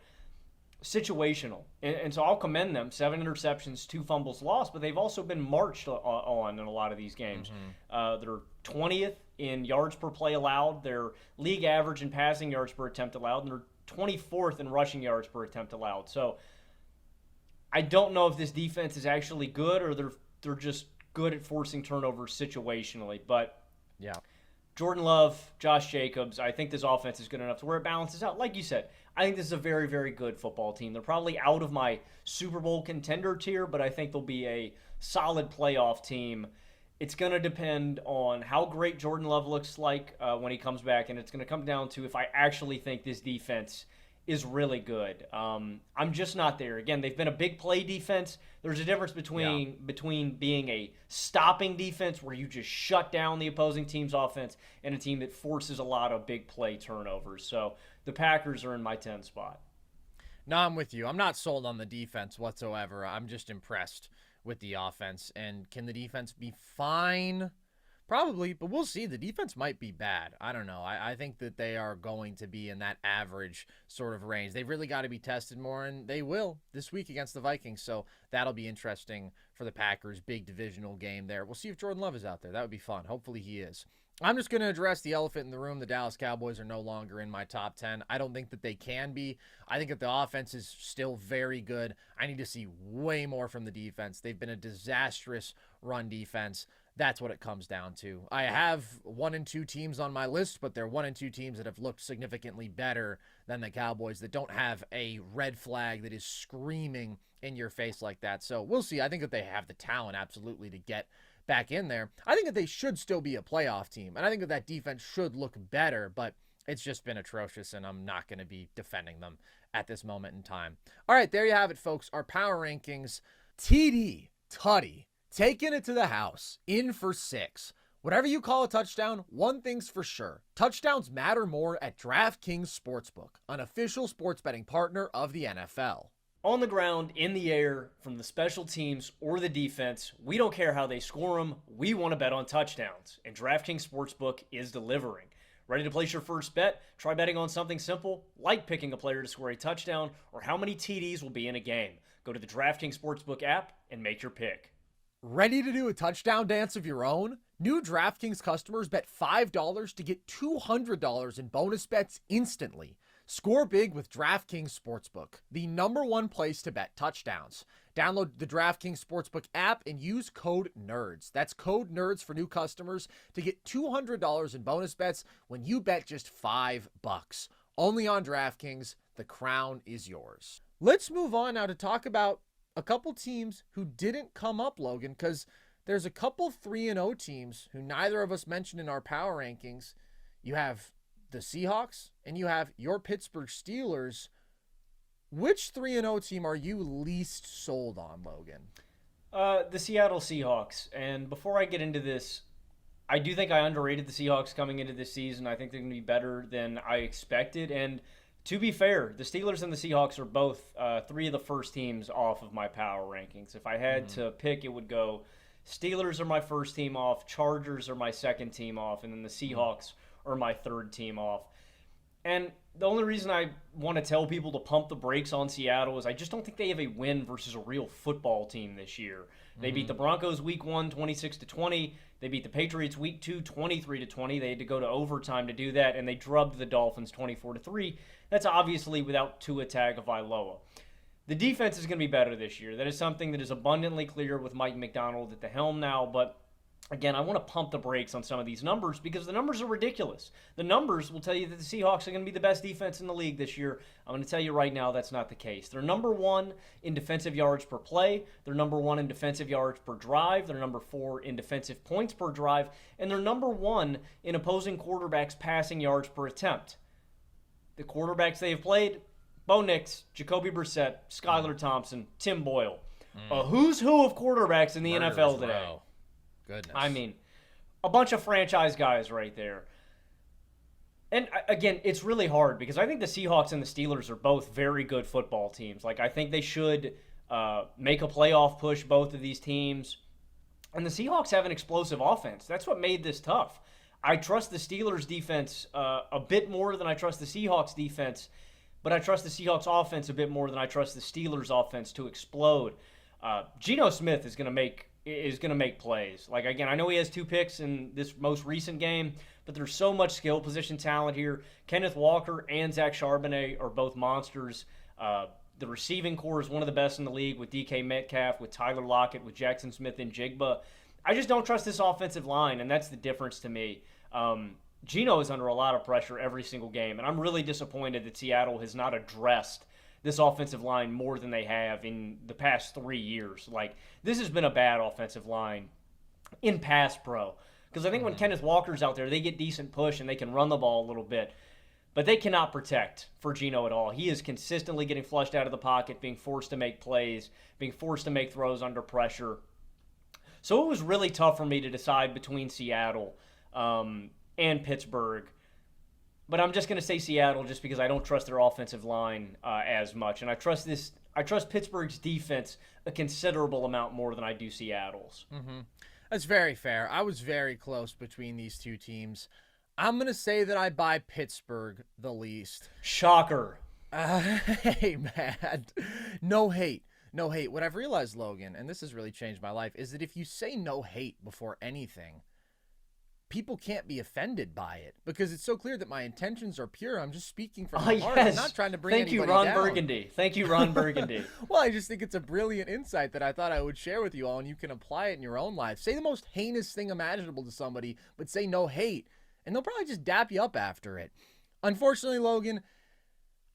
situational. And so I'll commend them. 7 interceptions, 2 fumbles lost, but they've also been marched on in a lot of these games. They're 20th in yards per play allowed. They're league average in passing yards per attempt allowed, and they're 24th in rushing yards per attempt allowed. So I don't know if this defense is actually good or they're just good at forcing turnovers situationally. But yeah, Jordan Love, Josh Jacobs, I think this offense is good enough to where it balances out. Like you said, I think this is a very, very good football team. They're probably out of my Super Bowl contender tier, but I think they'll be a solid playoff team. It's going to depend on how great Jordan Love looks like when he comes back, and it's going to come down to if I actually think this defense is really good. I'm just not there. Again, they've been a big play defense. There's a difference between being a stopping defense where you just shut down the opposing team's offense and a team that forces a lot of big play turnovers. So the Packers are in my 10 spot. No, I'm with you. I'm not sold on the defense whatsoever. I'm just impressed with the offense. And can the defense be fine? Probably, but we'll see. The defense might be bad. I don't know. I think that they are going to be in that average sort of range. They've really got to be tested more, and they will this week against the Vikings. So that'll be interesting for the Packers. Big divisional game there. We'll see if Jordan Love is out there. That would be fun. Hopefully he is. I'm just going to address the elephant in the room. The Dallas Cowboys are no longer in my top 10. I don't think that they can be. I think that the offense is still very good. I need to see way more from the defense. They've been a disastrous run defense. That's what it comes down to. I have 1 and 2 teams on my list, but they're 1 and 2 teams that have looked significantly better than the Cowboys, that don't have a red flag that is screaming in your face like that. So we'll see. I think that they have the talent absolutely to get back in there. I think that they should still be a playoff team, and I think that that defense should look better, but it's just been atrocious, and I'm not going to be defending them at this moment in time. All right, there you have it, folks. Our power rankings. TD Tutty taking it to the house, in for 6. Whatever you call a touchdown, one thing's for sure. Touchdowns matter more at DraftKings Sportsbook, an official sports betting partner of the NFL. On the ground, in the air, from the special teams or the defense, we don't care how they score them. We want to bet on touchdowns, and DraftKings Sportsbook is delivering. Ready to place your first bet? Try betting on something simple, like picking a player to score a touchdown or how many TDs will be in a game. Go to the DraftKings Sportsbook app and make your pick. Ready to do a touchdown dance of your own? New DraftKings customers bet $5 to get $200 in bonus bets instantly. Score big with DraftKings Sportsbook, the #1 place to bet touchdowns. Download the DraftKings Sportsbook app and use code NERDS. That's code NERDS for new customers to get $200 in bonus bets when you bet just $5. Only on DraftKings. The crown is yours. Let's move on now to talk about a couple teams who didn't come up, Logan, because there's a couple 3-0 teams who neither of us mentioned in our power rankings. You have the Seahawks and you have your Pittsburgh Steelers. Which 3-0 team are you least sold on, Logan? The Seattle Seahawks. And before I get into this, I do think I underrated the Seahawks coming into this season. I think they're going to be better than I expected. And to be fair, the Steelers and the Seahawks are both three of the first teams off of my power rankings. If I had to pick, it would go Steelers are my first team off, Chargers are my second team off, and then the Seahawks are my third team off. And the only reason I want to tell people to pump the brakes on Seattle is I just don't think they have a win versus a real football team this year. They beat the Broncos week 1, 26-20. They beat the Patriots week 2, 23-20. They had to go to overtime to do that, and they drubbed the Dolphins 24-3. That's obviously without Tua Tagovailoa. The defense is going to be better this year. That is something that is abundantly clear with Mike McDonald at the helm now, but again, I want to pump the brakes on some of these numbers because the numbers are ridiculous. The numbers will tell you that the Seahawks are going to be the best defense in the league this year. I'm going to tell you right now that's not the case. They're number 1 in defensive yards per play. They're number 1 in defensive yards per drive. They're number 4 in defensive points per drive. And they're number 1 in opposing quarterbacks' passing yards per attempt. The quarterbacks they have played, Bo Nix, Jacoby Brissett, Skylar Thompson, Tim Boyle. A who's who of quarterbacks in the NFL today. Row. Goodness. I mean, a bunch of franchise guys right there. And again, it's really hard because I think the Seahawks and the Steelers are both very good football teams. Like, I think they should make a playoff push, both of these teams. And the Seahawks have an explosive offense. That's what made this tough. I trust the Steelers defense a bit more than I trust the Seahawks defense, but I trust the Seahawks offense a bit more than I trust the Steelers offense to explode. Geno Smith is going to make plays. Like, again, I know he has 2 picks in this most recent game, but there's so much skill position talent here. Kenneth Walker and Zach Charbonnet are both monsters. The receiving core is one of the best in the league with DK Metcalf, with Tyler Lockett, with Jackson Smith and Jigba. I just don't trust this offensive line, and that's the difference to me. Geno is under a lot of pressure every single game, and I'm really disappointed that Seattle has not addressed this offensive line more than they have in the past 3 years. Like, this has been a bad offensive line in pass pro. Because I think when Kenneth Walker's out there, they get decent push and they can run the ball a little bit. But they cannot protect for Geno at all. He is consistently getting flushed out of the pocket, being forced to make plays, being forced to make throws under pressure. So it was really tough for me to decide between Seattle and Pittsburgh. But I'm just going to say Seattle just because I don't trust their offensive line as much. And I trust Pittsburgh's defense a considerable amount more than I do Seattle's. Mm-hmm. That's very fair. I was very close between these two teams. I'm going to say that I buy Pittsburgh the least. Shocker. Hey, man. No hate. No hate. What I've realized, Logan, and this has really changed my life, is that if you say no hate before anything, people can't be offended by it because it's so clear that my intentions are pure. I'm just speaking from the heart. I'm not trying to bring anybody down. Thank you, Ron Burgundy. Thank you, Ron Burgundy. Well, I just think it's a brilliant insight that I thought I would share with you all, and you can apply it in your own life. Say the most heinous thing imaginable to somebody, but say no hate, and they'll probably just dap you up after it. Unfortunately, Logan,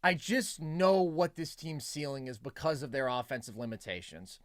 I just know what this team's ceiling is because of their offensive limitations.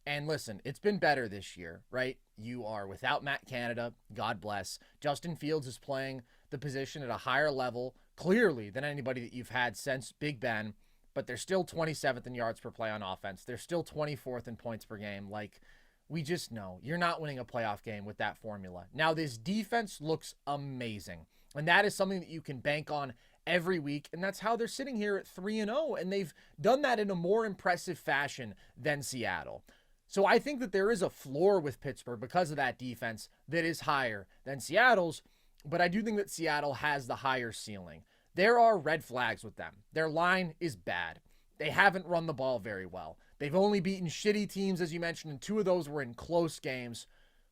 And listen, it's been better this year, right? You are without Matt Canada, God bless. Justin Fields is playing the position at a higher level, clearly, than anybody that you've had since Big Ben, but they're still 27th in yards per play on offense. They're still 24th in points per game. Like, we just know you're not winning a playoff game with that formula. Now, this defense looks amazing, and that is something that you can bank on every week, and that's how they're sitting here at 3-0, and they've done that in a more impressive fashion than Seattle. So I think that there is a floor with Pittsburgh because of that defense that is higher than Seattle's, but I do think that Seattle has the higher ceiling. There are red flags with them. Their line is bad. They haven't run the ball very well. They've only beaten shitty teams, as you mentioned, and 2 of those were in close games.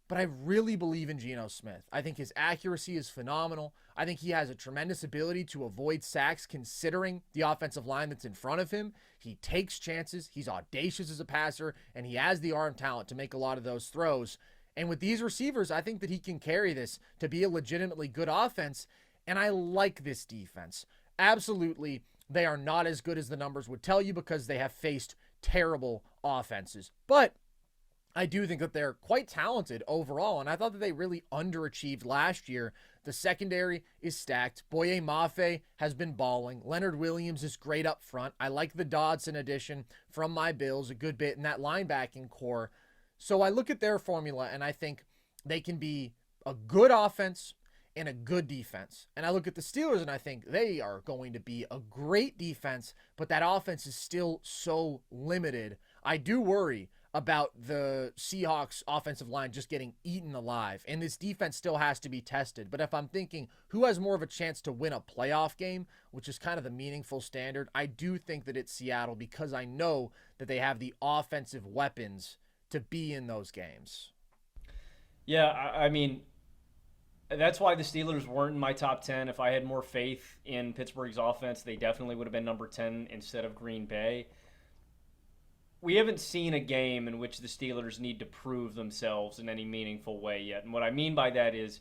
But I really believe in Geno Smith. I think his accuracy is phenomenal. I think he has a tremendous ability to avoid sacks considering the offensive line that's in front of him. He takes chances. He's audacious as a passer, and he has the arm talent to make a lot of those throws. And with these receivers, I think that he can carry this to be a legitimately good offense, and I like this defense. Absolutely, they are not as good as the numbers would tell you because they have faced terrible offenses. But I do think that they're quite talented overall, and I thought that they really underachieved last year. The secondary is stacked. Boye Mafe has been balling. Leonard Williams is great up front. I like the Dodson addition from my Bills a good bit in that linebacking core. So I look at their formula, and I think they can be a good offense and a good defense. And I look at the Steelers and I think they are going to be a great defense, but that offense is still so limited. I do worry about the Seahawks offensive line just getting eaten alive. And this defense still has to be tested. But if I'm thinking who has more of a chance to win a playoff game, which is kind of the meaningful standard, I do think that it's Seattle because I know that they have the offensive weapons to be in those games. Yeah, I mean, that's why the Steelers weren't in my top 10. If I had more faith in Pittsburgh's offense, they definitely would have been number 10 instead of Green Bay. We haven't seen a game in which the Steelers need to prove themselves in any meaningful way yet. And what I mean by that is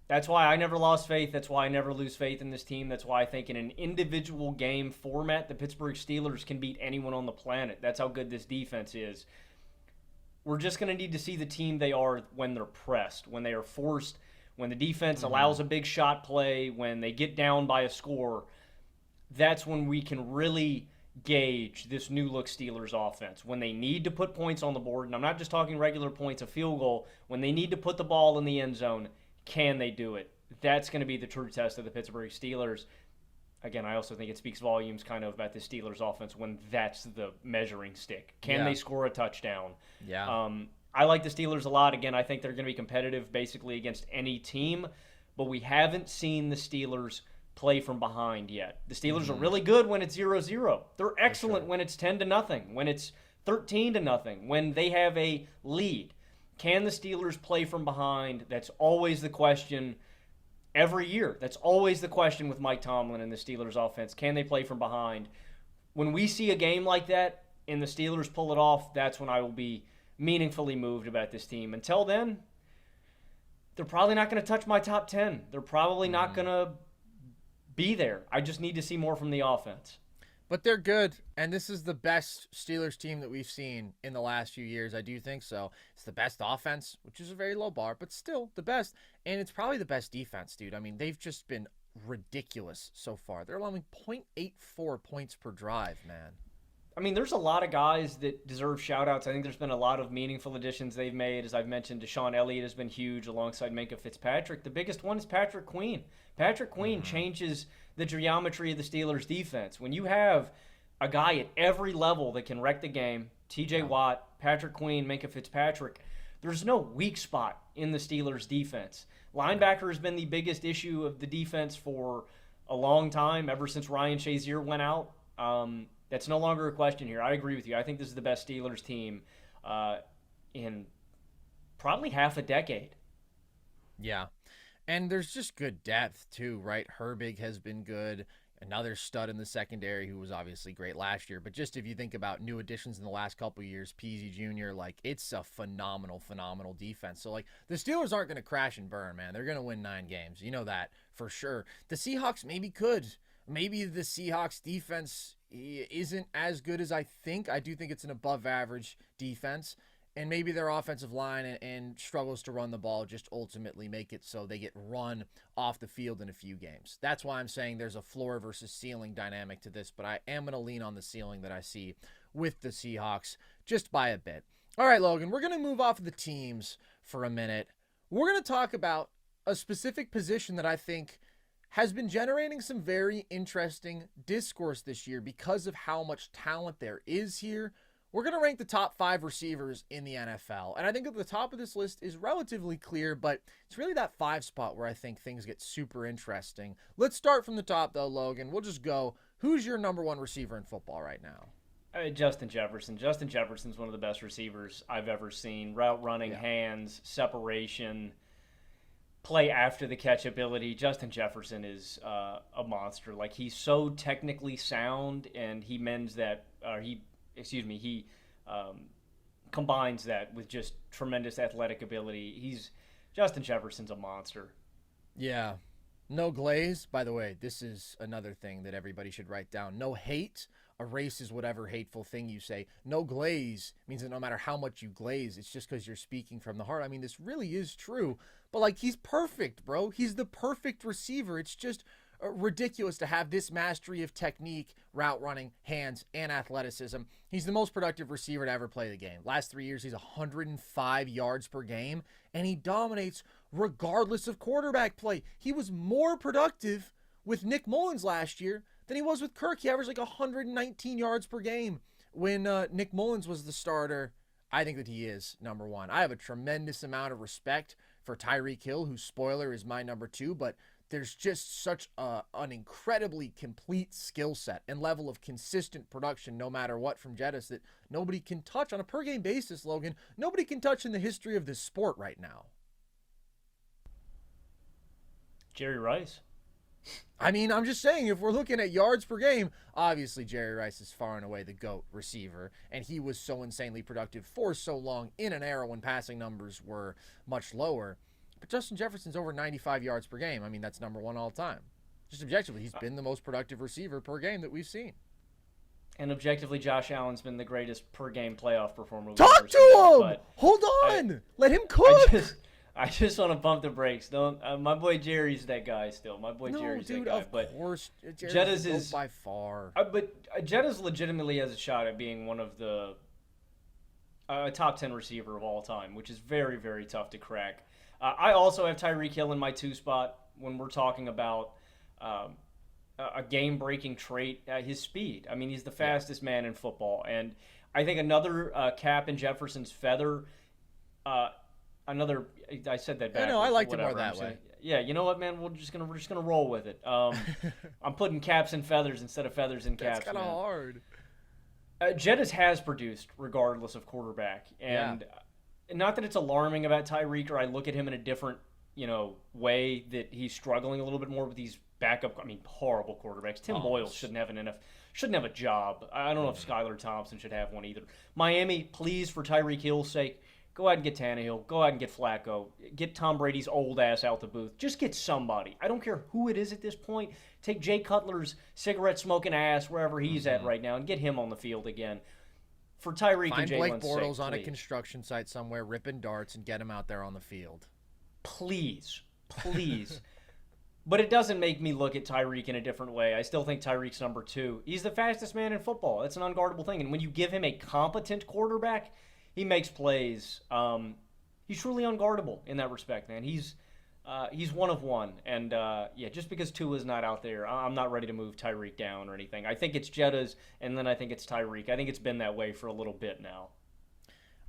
that's why I never lost faith. That's why I never lose faith in this team. That's why I think in an individual game format, the Pittsburgh Steelers can beat anyone on the planet. That's how good this defense is. We're just going to need to see the team they are when they're pressed, when they are forced, when the defense allows a big shot play, when they get down by a score. That's when we can really gauge this new look Steelers offense. When they need to put points on the board, and I'm not just talking regular points, a field goal, when they need to put the ball in the end zone, can they do it? That's going to be the true test of the Pittsburgh Steelers. Again, I also think it speaks volumes kind of about the Steelers offense when that's the measuring stick. Can they score a touchdown? Yeah. I like the Steelers a lot. Again, I think they're going to be competitive basically against any team, but we haven't seen the Steelers play from behind yet. The Steelers are really good when it's 0-0. They're excellent when it's 10-0, when it's 13-0, when they have a lead. Can the Steelers play from behind? That's always the question every year. That's always the question with Mike Tomlin and the Steelers offense. Can they play from behind? When we see a game like that and the Steelers pull it off, that's when I will be meaningfully moved about this team. Until then, they're probably not going to touch my top 10. They're probably not going to be there. I just need to see more from the offense. But they're good, and this is the best Steelers team that we've seen in the last few years. I do think so. It's the best offense, which is a very low bar, but still the best. And it's probably the best defense, dude. I mean, they've just been ridiculous so far. They're allowing 0.84 points per drive, man. I mean, there's a lot of guys that deserve shout-outs. I think there's been a lot of meaningful additions they've made. As I've mentioned, Deshaun Elliott has been huge alongside Minkah Fitzpatrick. The biggest one is Patrick Queen. Patrick Queen changes the geometry of the Steelers' defense. When you have a guy at every level that can wreck the game, TJ Watt, Patrick Queen, Minkah Fitzpatrick, there's no weak spot in the Steelers' defense. Linebacker has been the biggest issue of the defense for a long time, ever since Ryan Shazier went out. That's no longer a question here. I agree with you. I think this is the best Steelers team in probably half a decade. Yeah. And there's just good depth, too, right? Herbig has been good. Another stud in the secondary who was obviously great last year. But just if you think about new additions in the last couple of years, Peasy Jr., like, it's a phenomenal defense. So, like, the Steelers aren't going to crash and burn, man. They're going to win 9 games. You know that for sure. The Seahawks maybe could. Maybe the Seahawks defense isn't as good as I think. I do think it's an above-average defense. And maybe their offensive line and struggles to run the ball just ultimately make it so they get run off the field in a few games. That's why I'm saying there's a floor versus ceiling dynamic to this, but I am going to lean on the ceiling that I see with the Seahawks just by a bit. All right, Logan, we're going to move off of the teams for a minute. We're going to talk about a specific position that I think has been generating some very interesting discourse this year because of how much talent there is here. We're going to rank the top 5 receivers in the NFL. And I think at the top of this list is relatively clear, but it's really that 5 spot where I think things get super interesting. Let's start from the top, though, Logan. We'll just go. Who's your number 1 receiver in football right now? Justin Jefferson. Justin Jefferson's one of the best receivers I've ever seen. Route running, hands, separation, play after the catch ability. Justin Jefferson is a monster. Like, he's so technically sound, and he mends that, he combines that with just tremendous athletic ability. Justin Jefferson's a monster. Yeah. No glaze. By the way, this is another thing that everybody should write down. No hate erases whatever hateful thing you say. No glaze means that no matter how much you glaze, it's just because you're speaking from the heart. I mean, this really is true. But, like, he's perfect, bro. He's the perfect receiver. It's just ridiculous to have this mastery of technique, route running, hands, and athleticism. He's the most productive receiver to ever play the game. Last 3 years, he's 105 yards per game, and he dominates regardless of quarterback play. He was more productive with Nick Mullins last year than he was with Kirk. He averaged like 119 yards per game when Nick Mullins was the starter. I think that he is number one. I have a tremendous amount of respect for Tyreek Hill, whose spoiler is my number two, but there's just such an incredibly complete skill set and level of consistent production no matter what from Jettis that nobody can touch on a per-game basis, Logan. Nobody can touch in the history of this sport right now. Jerry Rice. I mean, I'm just saying, if we're looking at yards per game, obviously Jerry Rice is far and away the GOAT receiver, and he was so insanely productive for so long in an era when passing numbers were much lower. But Justin Jefferson's over 95 yards per game. I mean, that's number one all time. Just objectively, he's been the most productive receiver per game that we've seen. And objectively, Josh Allen's been the greatest per-game playoff performer. Talk to him! Hold on! Let him cook! I just want to pump the brakes. Don't. My boy Jerry's that guy still. My boy Jerry's dude, that guy. Of course, Jettis is by far. But Jettis legitimately has a shot at being one of the top 10 receiver of all time, which is very, very tough to crack. I also have Tyreek Hill in my 2 spot when we're talking about a game-breaking trait, his speed. I mean, he's the fastest man in football. And I think another cap in Jefferson's feather, I said that backwards. No, I liked it more that way. Yeah, you know what, man? We're just gonna roll with it. I'm putting caps and feathers instead of feathers and caps. That's kind of hard. Jettis has produced regardless of quarterback, and not that it's alarming about Tyreek, or I look at him in a different, way that he's struggling a little bit more with these backup. I mean, horrible quarterbacks. Tim Boyle shouldn't have a job. I don't know if Skylar Thompson should have one either. Miami, please, for Tyreek Hill's sake, go ahead and get Tannehill. Go ahead and get Flacco. Get Tom Brady's old ass out the booth. Just get somebody. I don't care who it is at this point. Take Jay Cutler's cigarette-smoking ass wherever he's at right now and get him on the field again. For Tyreek and Jalen's sake, Find Blake Bortles on a construction site somewhere ripping darts and get him out there on the field. Please. But it doesn't make me look at Tyreek in a different way. I still think Tyreek's number 2. He's the fastest man in football. That's an unguardable thing. And when you give him a competent quarterback, he makes plays. He's truly unguardable in that respect, man. He's one of one. And, just because Tua's not out there, I'm not ready to move Tyreek down or anything. I think it's Jettas, and then I think it's Tyreek. I think it's been that way for a little bit now.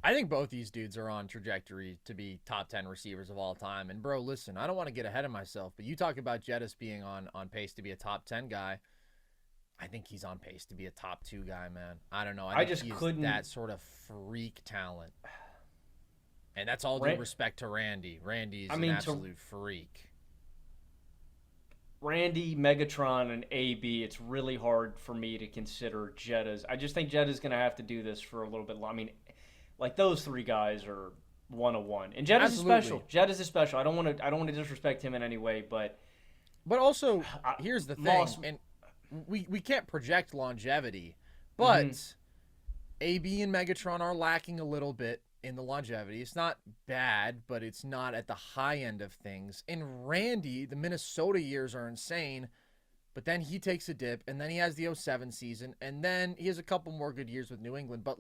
I think both these dudes are on trajectory to be top 10 receivers of all time. And, bro, listen, I don't want to get ahead of myself, but you talk about Jettis being on pace to be a top 10 guy. I think he's on pace to be a top 2 guy, man. I don't know. I think he's that sort of freak talent. And that's all due respect to Randy. Randy's an absolute freak. Randy, Megatron, and AB, it's really hard for me to consider Jettas. I just think Jettas going to have to do this for a little bit long. I mean, like, those 3 guys are 101. And Jettas is special. Jettas is special. I don't want to disrespect him in any way, but also, here's the thing, and we can't project longevity, but AB and Megatron are lacking a little bit in the longevity. It's not bad, but it's not at the high end of things. And Randy, the Minnesota years are insane, but then he takes a dip, and then he has the 07 season, and then he has a couple more good years with New England. But,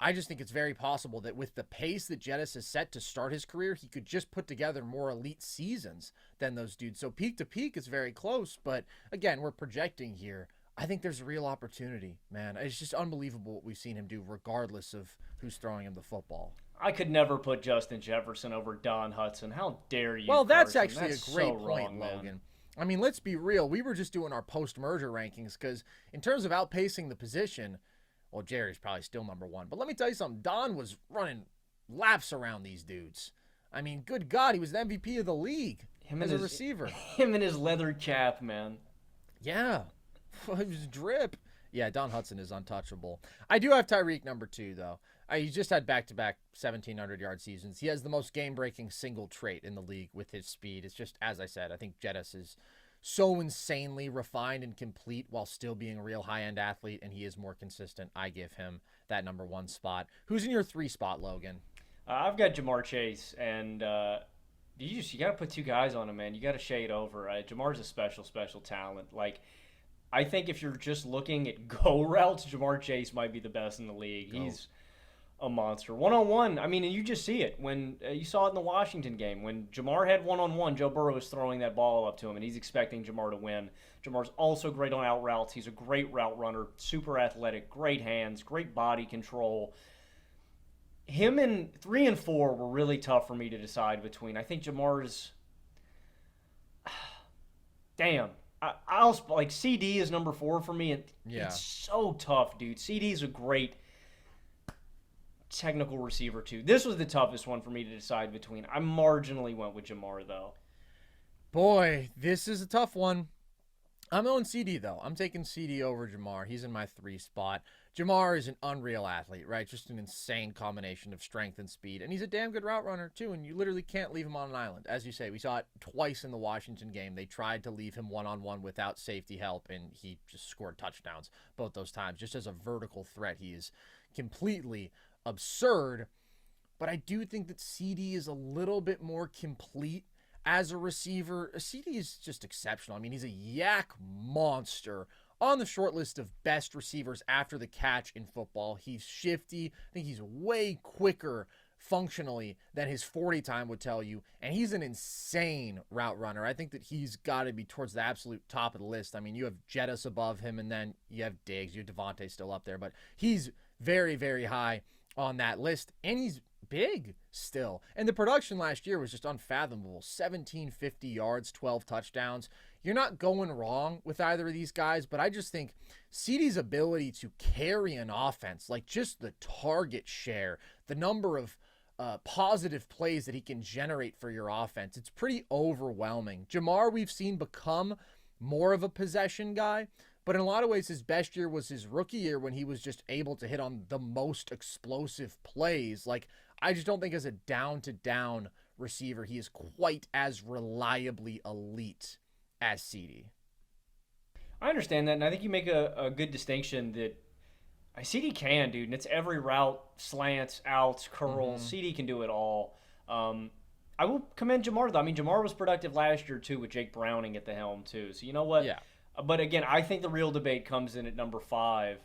I just think it's very possible that with the pace that Jettis has set to start his career, he could just put together more elite seasons than those dudes. So peak to peak is very close, but again, we're projecting here. I think there's a real opportunity, man. It's just unbelievable what we've seen him do regardless of who's throwing him the football. I could never put Justin Jefferson over Don Hudson. How dare you? Well, that's actually a great point, Logan. I mean, let's be real. We were just doing our post-merger rankings because in terms of outpacing the position, well, Jerry's probably still number 1. But let me tell you something. Don was running laps around these dudes. I mean, good God, he was the MVP of the league as a receiver. Him and his leather cap, man. Yeah. It was drip. Yeah, Don Hudson is untouchable. I do have Tyreek number 2, though. He just had back-to-back 1,700-yard seasons. He has the most game-breaking single trait in the league with his speed. It's just, as I said, I think Jettis is so insanely refined and complete while still being a real high-end athlete, and he is more consistent. I give him that number 1 spot. Who's in your 3 spot, Logan? I've got Jamar Chase, and you got to put two guys on him, man. You got to shade over. Jamar's a special talent. Like, I think if you're just looking at go routes, Jamar Chase might be the best in the league. Go. He's a monster. One-on-one, I mean, and you just see it. When you saw it in the Washington game. When Jamar had one-on-one, Joe Burrow was throwing that ball up to him, and he's expecting Jamar to win. Jamar's also great on out routes. He's a great route runner, super athletic, great hands, great body control. Him and 3 and 4 were really tough for me to decide between. I think Jamar's... Damn. I'll like CD is number 4 for me. It's so tough, dude. CD's a great technical receiver too. This was the toughest one for me to decide between. I marginally went with Jamar though. Boy, this is a tough one. I'm on CD though. I'm taking CD over Jamar. He's in my 3 spot. Jamar is an unreal athlete, right? Just an insane combination of strength and speed. And he's a damn good route runner, too. And you literally can't leave him on an island. As you say, we saw it twice in the Washington game. They tried to leave him one-on-one without safety help, and he just scored touchdowns both those times. Just as a vertical threat, he is completely absurd. But I do think that CD is a little bit more complete as a receiver. CD is just exceptional. I mean, he's a yak monster on the short list of best receivers after the catch in football. He's shifty. I think he's way quicker functionally than his 40 time would tell you. And he's an insane route runner. I think that he's got to be towards the absolute top of the list. I mean, you have Jettis above him, and then you have Diggs. You have Devontae still up there. But he's very, very high on that list. And he's big still. And the production last year was just unfathomable. 1,750 yards, 12 touchdowns. You're not going wrong with either of these guys, but I just think CeeDee's ability to carry an offense, like just the target share, the number of positive plays that he can generate for your offense, it's pretty overwhelming. Jamar, we've seen become more of a possession guy, but in a lot of ways, his best year was his rookie year when he was just able to hit on the most explosive plays. Like, I just don't think as a down-to-down receiver, he is quite as reliably elite as CD. I understand that, and I think you make a good distinction that CD can, dude, and it's every route, slants, outs, curls. CD can do it all. I will commend Jamar, though. I mean, Jamar was productive last year, too, with Jake Browning at the helm, too. So you know what? Yeah. But again, I think the real debate comes in at number 5.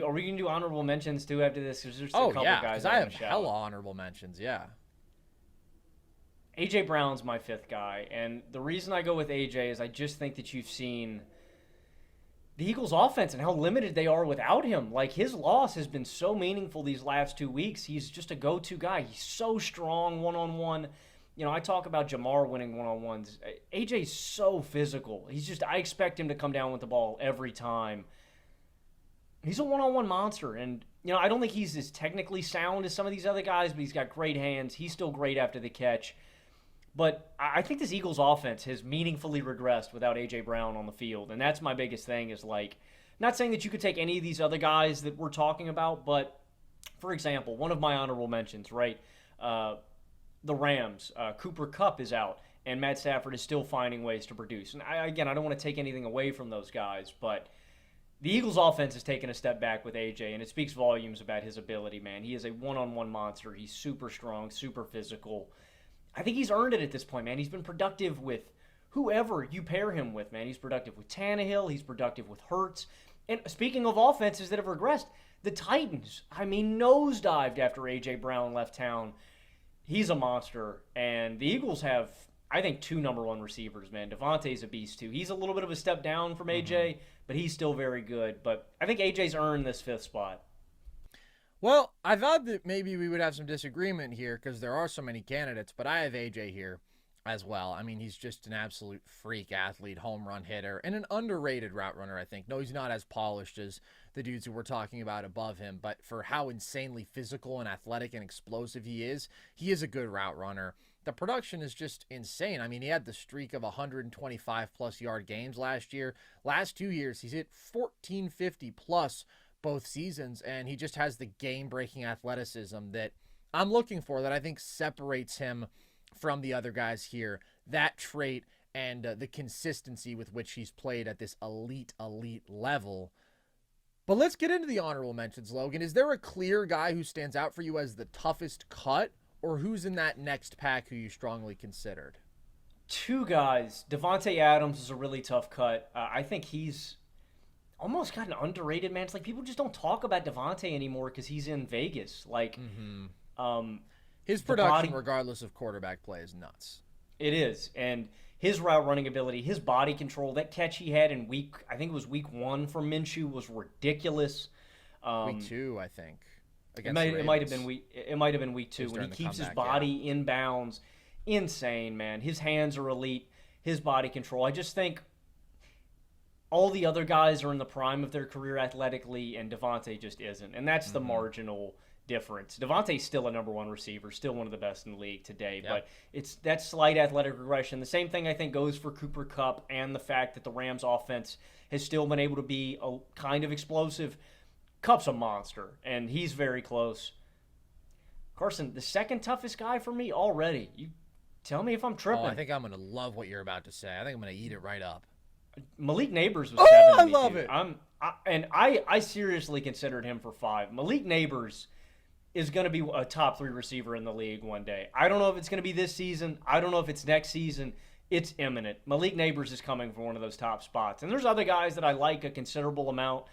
Are we going to do honorable mentions, too, after this? Because there's a couple guys because I have hella honorable mentions, yeah. A.J. Brown's my 5th guy, and the reason I go with A.J. is I just think that you've seen the Eagles' offense and how limited they are without him. Like, his loss has been so meaningful these last 2 weeks. He's just a go-to guy. He's so strong one-on-one. You know, I talk about Jamar winning one-on-ones. A.J.'s so physical. I expect him to come down with the ball every time. He's a one-on-one monster, and, you know, I don't think he's as technically sound as some of these other guys, but he's got great hands. He's still great after the catch. But I think this Eagles offense has meaningfully regressed without A.J. Brown on the field. And that's my biggest thing is, like, not saying that you could take any of these other guys that we're talking about, but, for example, one of my honorable mentions, right, the Rams, Cooper Kupp is out, and Matt Stafford is still finding ways to produce. And, I don't want to take anything away from those guys, but the Eagles offense has taken a step back with A.J., and it speaks volumes about his ability, man. He is a one-on-one monster. He's super strong, super physical. I think he's earned it at this point, man. He's been productive with whoever you pair him with, man. He's productive with Tannehill. He's productive with Hurts. And speaking of offenses that have regressed, the Titans, I mean, nosedived after A.J. Brown left town. He's a monster. And the Eagles have, I think, 2 number 1 receivers, man. Devontae's a beast, too. He's a little bit of a step down from A.J., but he's still very good. But I think A.J.'s earned this 5th spot. Well, I thought that maybe we would have some disagreement here because there are so many candidates, but I have AJ here as well. I mean, he's just an absolute freak athlete, home run hitter, and an underrated route runner, I think. No, he's not as polished as the dudes who we're talking about above him, but for how insanely physical and athletic and explosive he is a good route runner. The production is just insane. I mean, he had the streak of 125-plus yard games last year. Last 2 years, he's hit 1,450-plus both seasons, and he just has the game-breaking athleticism that I'm looking for, that I think separates him from the other guys here. That trait and the consistency with which he's played at this elite level. But let's get into the honorable mentions, Logan. Is there a clear guy who stands out for you as the toughest cut, or who's in that next pack who you strongly considered? Two guys. Devontae Adams is a really tough cut. I think he's almost got an underrated, man. It's like people just don't talk about Devontae anymore because he's in Vegas. Like, um, His the production, body, regardless of quarterback play, is nuts. it is. And his route running ability, his body control, that catch he had in I think it was week 1 from Minshew was ridiculous. Week 2, I think. It might have been week 2 when he keeps his body in bounds. Insane, man. His hands are elite. His body control. I just think all the other guys are in the prime of their career athletically, and Devontae just isn't. And that's the marginal difference. Devontae's still a number 1 receiver, still one of the best in the league today, but it's that slight athletic regression. The same thing I think goes for Cooper Kupp and the fact that the Rams offense has still been able to be a kind of explosive. Kupp's a monster, and he's very close. Carson, the second toughest guy for me already. You tell me if I'm tripping. Oh, I think I'm going to love what you're about to say. I think I'm going to eat it right up. Malik Neighbors was 7. I love it. I seriously considered him for 5. Malik Neighbors is going to be a top 3 receiver in the league one day. I don't know if it's going to be this season. I don't know if it's next season. It's imminent. Malik Neighbors is coming for one of those top spots. And there's other guys that I like a considerable amount.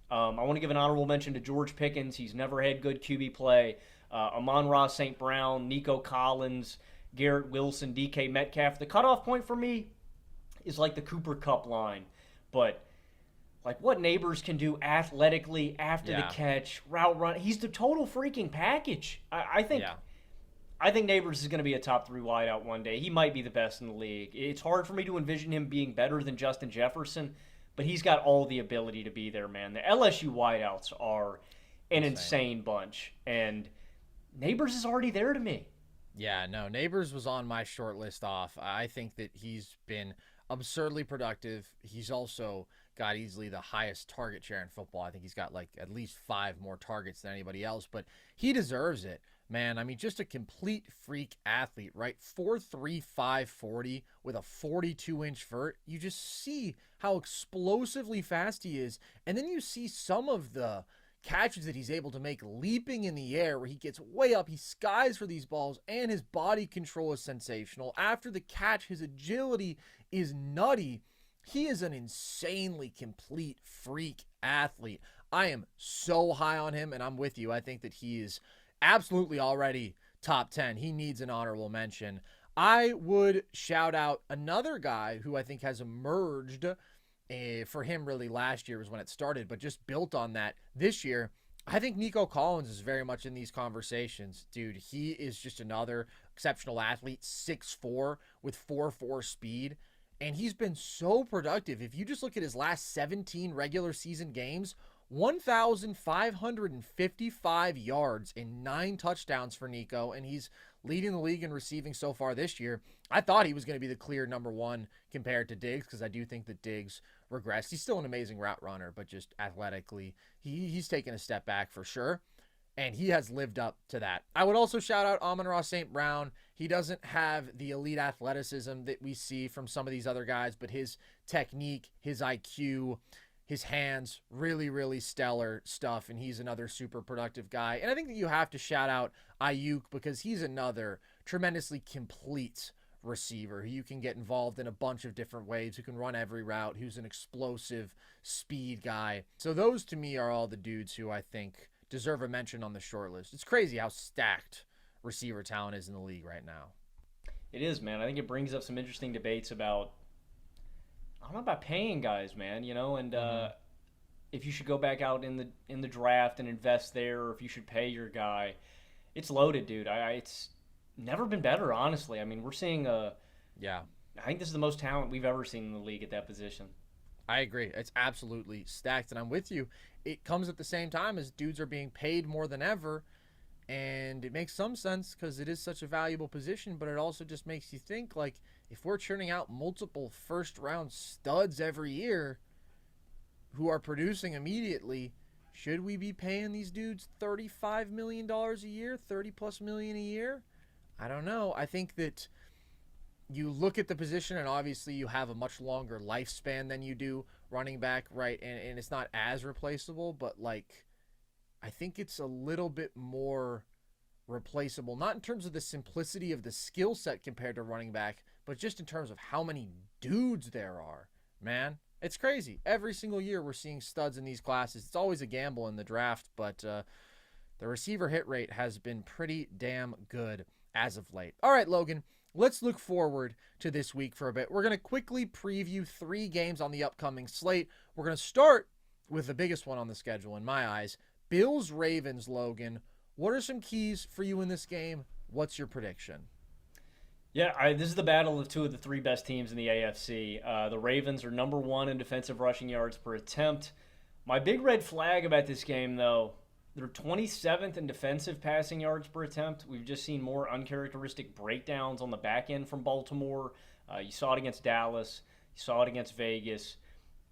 I want to give an honorable mention to George Pickens. He's never had good QB play. Amon-Ra St. Brown, Nico Collins, Garrett Wilson, DK Metcalf. The cutoff point for me is like the Cooper Kupp line. But like what Neighbors can do athletically after the catch, route run. He's the total freaking package. I think Neighbors is going to be a top 3 wideout one day. He might be the best in the league. It's hard for me to envision him being better than Justin Jefferson, but he's got all the ability to be there, man. The LSU wideouts are an insane bunch, and Neighbors is already there to me. Yeah, no, Neighbors was on my short list off. I think that he's been absurdly productive. He's also got easily the highest target share in football. I think he's got like at least 5 more targets than anybody else, but he deserves it, man. I mean, just a complete freak athlete, right? 4.3, 540 with a 42-inch vert. You just see how explosively fast he is, and then you see some of the catches that he's able to make leaping in the air where he gets way up, he skies for these balls, and his body control is sensational. After the catch, his agility is nutty. He is an insanely complete freak athlete. I am so high on him, and I'm with you. I think that he is absolutely already top 10. He needs an honorable mention. I would shout out another guy who I think has emerged for him really last year was when it started, but just built on that this year. I think Nico Collins is very much in these conversations. Dude, he is just another exceptional athlete, 6'4", with 4.4 speed, and he's been so productive. If you just look at his last 17 regular season games, 1,555 yards and 9 touchdowns for Nico, and he's leading the league in receiving so far this year. I thought he was going to be the clear number 1 compared to Diggs, because I do think that Diggs regressed. He's still an amazing route runner, but just athletically, he's taken a step back for sure, and he has lived up to that. I would also shout out Amon-Ra St. Brown. He doesn't have the elite athleticism that we see from some of these other guys, but his technique, his IQ, his hands, really, really stellar stuff, and he's another super productive guy. And I think that you have to shout out Ayuk, because he's another tremendously complete receiver who you can get involved in a bunch of different ways, who can run every route, who's an explosive speed guy. So those to me are all the dudes who I think deserve a mention on the short list. It's crazy how stacked receiver talent is in the league right now. It is, man. I think it brings up some interesting debates about, I don't know about paying guys, man, and if you should go back out in the draft and invest there, or if you should pay your guy. It's loaded, dude. It's never been better, honestly. I mean, we're seeing I think this is the most talent we've ever seen in the league at that position. I agree. It's absolutely stacked, and I'm with you. It comes at the same time as dudes are being paid more than ever, and it makes some sense because it is such a valuable position, but it also just makes you think, like, if we're churning out multiple first-round studs every year who are producing immediately, should we be paying these dudes $35 million a year, $30+ million a year? I don't know. I think that you look at the position, and obviously you have a much longer lifespan than you do running back, right? And it's not as replaceable, but, like, I think it's a little bit more replaceable, not in terms of the simplicity of the skill set compared to running back, but just in terms of how many dudes there are, man. It's crazy. Every single year we're seeing studs in these classes. It's always a gamble in the draft, but the receiver hit rate has been pretty damn good as of late. All right, Logan, let's look forward to this week for a bit. We're going to quickly preview 3 games on the upcoming slate. We're going to start with the biggest one on the schedule in my eyes, Bills-Ravens, Logan. What are some keys for you in this game? What's your prediction? Yeah, this is the battle of 2 of the 3 best teams in the AFC. The Ravens are number 1 in defensive rushing yards per attempt. My big red flag about this game, though, they're 27th in defensive passing yards per attempt. We've just seen more uncharacteristic breakdowns on the back end from Baltimore. You saw it against Dallas. You saw it against Vegas.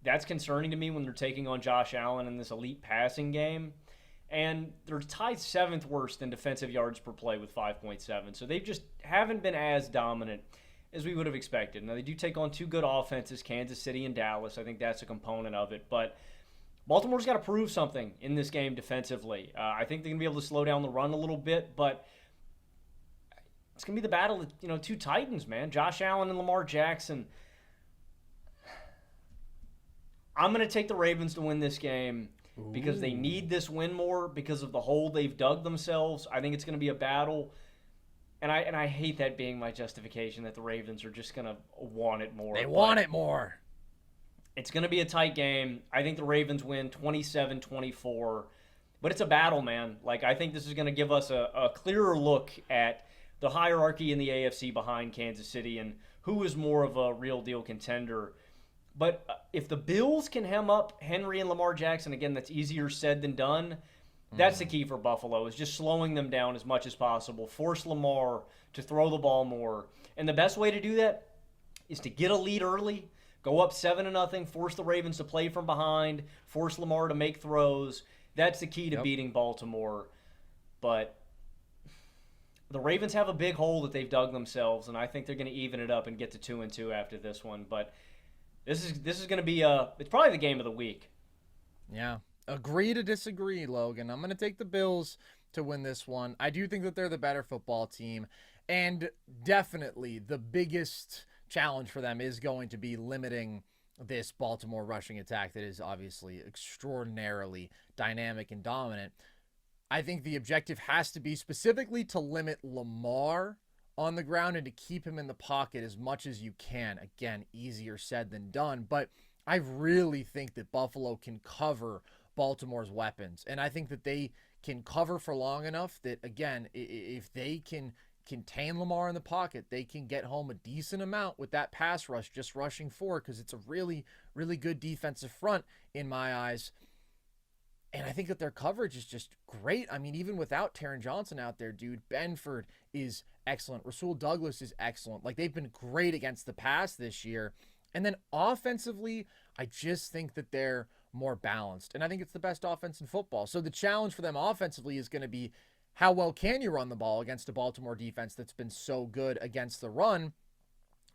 That's concerning to me when they're taking on Josh Allen in this elite passing game. And they're tied 7th worst in defensive yards per play with 5.7. So they just haven't been as dominant as we would have expected. Now, they do take on 2 good offenses, Kansas City and Dallas. I think that's a component of it. But Baltimore's got to prove something in this game defensively. I think they're going to be able to slow down the run a little bit, but it's going to be the battle of 2 Titans, man. Josh Allen and Lamar Jackson. I'm going to take the Ravens to win this game because they need this win more because of the hole they've dug themselves. I think it's going to be a battle. And I hate that being my justification that the Ravens are just going to want it more. They want it more. It's going to be a tight game. I think the Ravens win 27-24. But it's a battle, man. Like, I think this is going to give us a clearer look at the hierarchy in the AFC behind Kansas City and who is more of a real deal contender. But if the Bills can hem up Henry and Lamar Jackson, again, that's easier said than done. That's the key for Buffalo, is just slowing them down as much as possible. Force Lamar to throw the ball more. And the best way to do that is to get a lead early, go up 7-0, force the Ravens to play from behind, force Lamar to make throws. That's the key to beating Baltimore. But the Ravens have a big hole that they've dug themselves, and I think they're going to even it up and get to 2-2 after this one. But this is going to be it's probably the game of the week. Yeah. Agree to disagree, Logan. I'm going to take the Bills to win this one. I do think that they're the better football team, and definitely the biggest challenge for them is going to be limiting this Baltimore rushing attack that is obviously extraordinarily dynamic and dominant. I think the objective has to be specifically to limit Lamar on the ground and to keep him in the pocket as much as you can. Again, easier said than done, but I really think that Buffalo can cover Baltimore's weapons, and I think that they can cover for long enough that, again, if they can contain Lamar in the pocket, they can get home a decent amount with that pass rush, just rushing forward, because it's a really, really good defensive front in my eyes. And I think that their coverage is just great. I mean, even without Taron Johnson out there, dude, Benford is excellent. Rasul Douglas is excellent. Like, they've been great against the pass this year. And then offensively, I just think that they're more balanced. And I think it's the best offense in football. So the challenge for them offensively is going to be, how well can you run the ball against a Baltimore defense that's been so good against the run?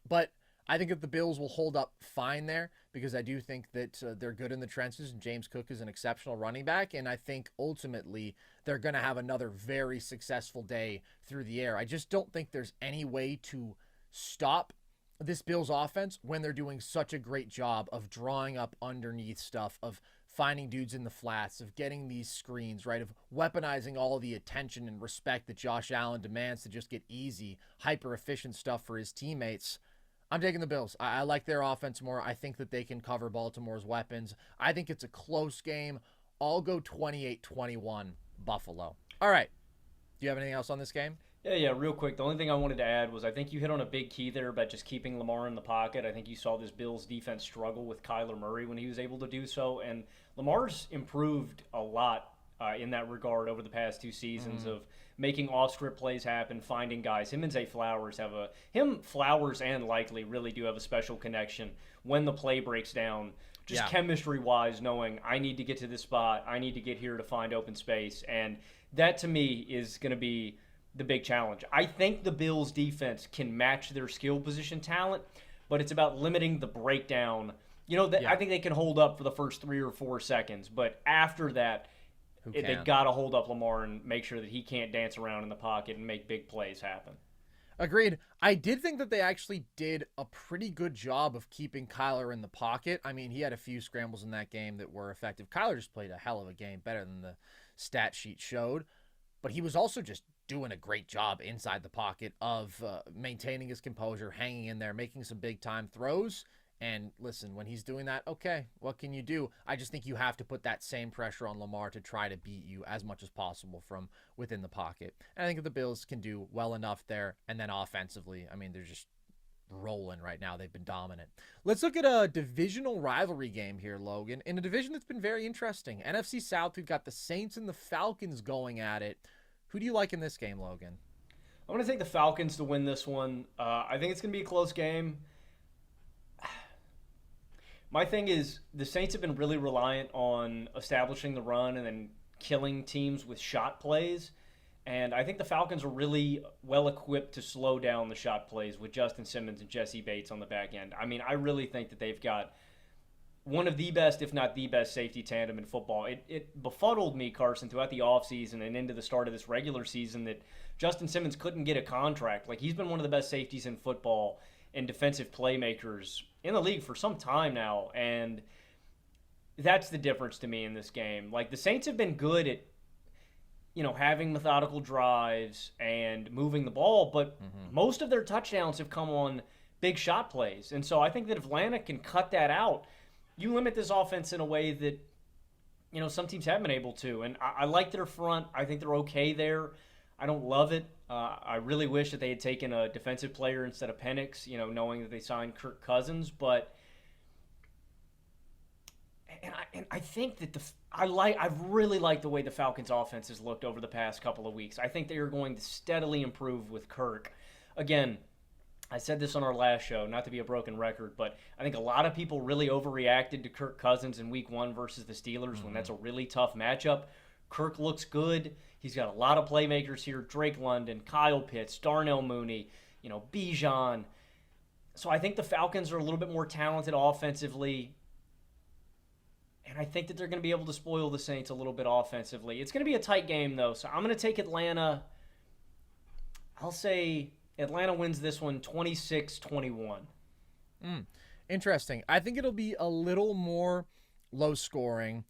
But I think that the Bills will hold up fine there, because I do think that they're good in the trenches, and James Cook is an exceptional running back, and I think ultimately they're going to have another very successful day through the air. I just don't think there's any way to stop this Bills offense when they're doing such a great job of drawing up underneath stuff, of finding dudes in the flats, of getting these screens, right, of weaponizing all the attention and respect that Josh Allen demands to just get easy, hyper-efficient stuff for his teammates. I'm taking the Bills. I like their offense more. I think that they can cover Baltimore's weapons. I think it's a close game. I'll go 28-21 Buffalo. All right. Do you have anything else on this game? Yeah, real quick. The only thing I wanted to add was I think you hit on a big key there about just keeping Lamar in the pocket. I think you saw this Bills defense struggle with Kyler Murray when he was able to do so, and Lamar's improved a lot in that regard over the past 2 seasons of making off-script plays happen, finding guys. Him and Zay Flowers Flowers and Likely really do have a special connection when the play breaks down, just chemistry-wise, knowing I need to get to this spot, I need to get here to find open space, and that to me is going to be the big challenge. I think the Bills defense can match their skill position talent, but it's about limiting the breakdown. I think they can hold up for the first 3 or 4 seconds, but after that, Who They can? got to hold up Lamar and make sure that he can't dance around in the pocket and make big plays happen. Agreed. I did think that they actually did a pretty good job of keeping Kyler in the pocket. I mean, he had a few scrambles in that game that were effective. Kyler just played a hell of a game, better than the stat sheet showed. But he was also just doing a great job inside the pocket of maintaining his composure, hanging in there, making some big time throws. And listen, when he's doing that, okay, what can you do? I just think you have to put that same pressure on Lamar to try to beat you as much as possible from within the pocket. And I think the Bills can do well enough there. And then offensively, I mean, they're just rolling right now. They've been dominant. Let's look at a divisional rivalry game here, Logan, in a division that's been very interesting. NFC South, we've got the Saints and the Falcons going at it. Who do you like in this game, Logan? I'm going to take the Falcons to win this one. I think it's going to be a close game. My thing is, the Saints have been really reliant on establishing the run and then killing teams with shot plays. And I think the Falcons are really well equipped to slow down the shot plays with Justin Simmons and Jesse Bates on the back end. I mean, I really think that they've got one of the best, if not the best, safety tandem in football. It befuddled me, Carson, throughout the offseason and into the start of this regular season that Justin Simmons couldn't get a contract. Like, he's been one of the best safeties in football and defensive playmakers in the league for some time now, and that's the difference to me in this game. Like, the Saints have been good at, having methodical drives and moving the ball, but most of their touchdowns have come on big shot plays. And so I think that if Atlanta can cut that out, you limit this offense in a way that, some teams haven't been able to. And I like their front. I think they're okay there. I don't love it. I really wish that they had taken a defensive player instead of Penix, knowing that they signed Kirk Cousins. But I think that I really like the way the Falcons' offense has looked over the past couple of weeks. I think they are going to steadily improve with Kirk. Again, I said this on our last show, not to be a broken record, but I think a lot of people really overreacted to Kirk Cousins in Week 1 versus the Steelers when that's a really tough matchup. Kirk looks good. He's got a lot of playmakers here. Drake London, Kyle Pitts, Darnell Mooney, Bijan. So I think the Falcons are a little bit more talented offensively. And I think that they're going to be able to spoil the Saints a little bit offensively. It's going to be a tight game, though. So I'm going to take Atlanta. I'll say Atlanta wins this one 26-21. Interesting. I think it'll be a little more low scoring.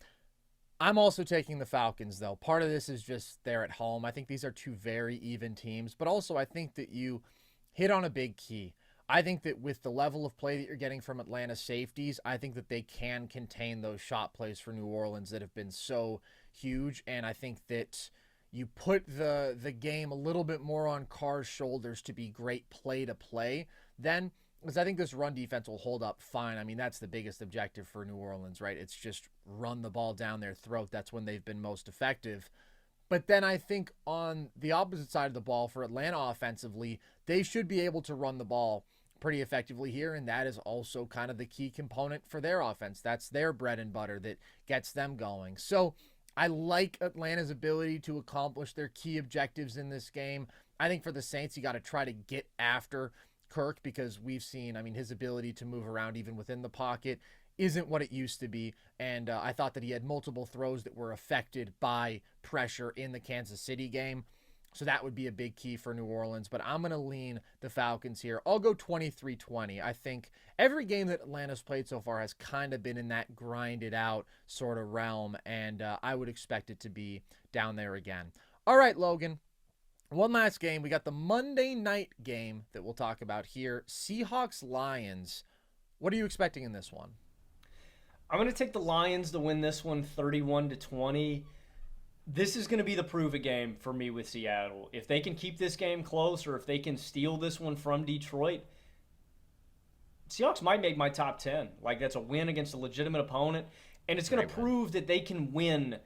I'm also taking the Falcons, though. Part of this is just they're at home. I think these are two very even teams, but also I think that you hit on a big key. I think that with the level of play that you're getting from Atlanta safeties, I think that they can contain those shot plays for New Orleans that have been so huge, and I think that you put the game a little bit more on Carr's shoulders to be great play to play then, because I think this run defense will hold up fine. I mean, that's the biggest objective for New Orleans, right? It's just run the ball down their throat. That's when they've been most effective. But then I think on the opposite side of the ball for Atlanta offensively, they should be able to run the ball pretty effectively here, and that is also kind of the key component for their offense. That's their bread and butter that gets them going. So I like Atlanta's ability to accomplish their key objectives in this game. I think for the Saints, you got to try to get after Kirk, because we've seen, his ability to move around even within the pocket isn't what it used to be. And I thought that he had multiple throws that were affected by pressure in the Kansas City game. So that would be a big key for New Orleans. But I'm going to lean the Falcons here. I'll go 23-20. I think every game that Atlanta's played so far has kind of been in that grinded out sort of realm. And I would expect it to be down there again. All right, Logan. One last game. We got the Monday night game that we'll talk about here. Seahawks-Lions. What are you expecting in this one? I'm going to take the Lions to win this one 31-20. This is going to be the prove-it game for me with Seattle. If they can keep this game close, or if they can steal this one from Detroit, Seahawks might make my top 10. Like, that's a win against a legitimate opponent. And it's going to prove that they can win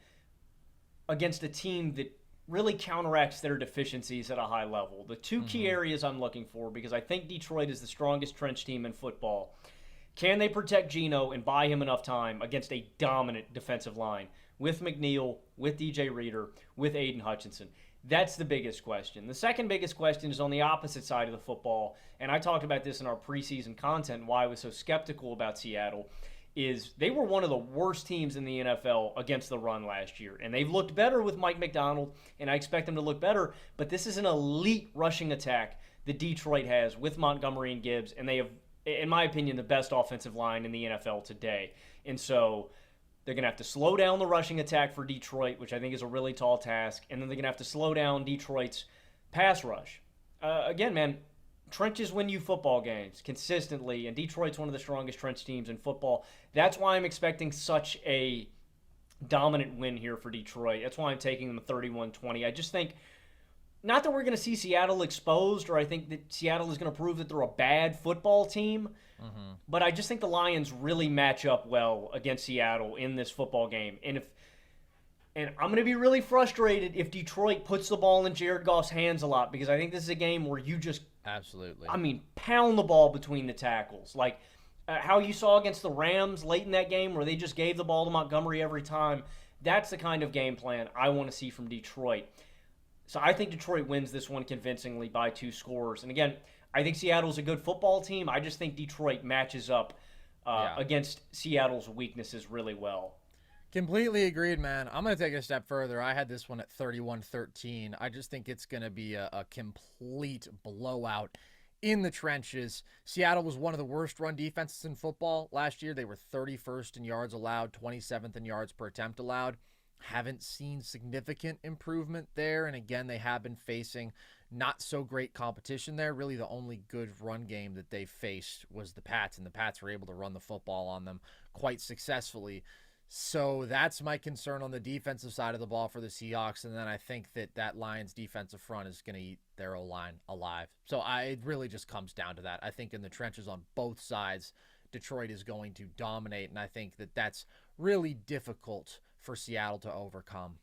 against a team that really counteracts their deficiencies at a high level. The two key areas I'm looking for, because I think Detroit is the strongest trench team in football. Can they protect Geno and buy him enough time against a dominant defensive line with McNeil, with DJ Reader, with Aiden Hutchinson? That's the biggest question. The second biggest question is on the opposite side of the football, and I talked about this in our preseason content, why I was so skeptical about Seattle, is they were one of the worst teams in the NFL against the run last year. And they've looked better with Mike McDonald, and I expect them to look better. But this is an elite rushing attack that Detroit has with Montgomery and Gibbs, and they have, in my opinion, the best offensive line in the NFL today. And so they're going to have to slow down the rushing attack for Detroit, which I think is a really tall task. And then they're going to have to slow down Detroit's pass rush. Again, man, trenches win you football games consistently, and Detroit's one of the strongest trench teams in football. That's why I'm expecting such a dominant win here for Detroit. That's why I'm taking them 31-20. I just think, not that we're going to see Seattle exposed, or I think that Seattle is going to prove that they're a bad football team, but I just think the Lions really match up well against Seattle in this football game. And I'm going to be really frustrated if Detroit puts the ball in Jared Goff's hands a lot, because I think this is a game where you just absolutely, pound the ball between the tackles. Like how you saw against the Rams late in that game where they just gave the ball to Montgomery every time. That's the kind of game plan I want to see from Detroit. So I think Detroit wins this one convincingly by 2 scores. And again, I think Seattle's a good football team. I just think Detroit matches up against Seattle's weaknesses really well. Completely agreed, man. I'm going to take it a step further. I had this one at 31-13. I just think it's going to be a complete blowout in the trenches. Seattle was one of the worst run defenses in football last year. They were 31st in yards allowed, 27th in yards per attempt allowed. Haven't seen significant improvement there. And again, they have been facing not so great competition there. Really, the only good run game that they faced was the Pats, and the Pats were able to run the football on them quite successfully. So that's my concern on the defensive side of the ball for the Seahawks. And then I think that Lions defensive front is going to eat their O-line alive. So it really just comes down to that. I think in the trenches on both sides, Detroit is going to dominate. And I think that's really difficult for Seattle to overcome.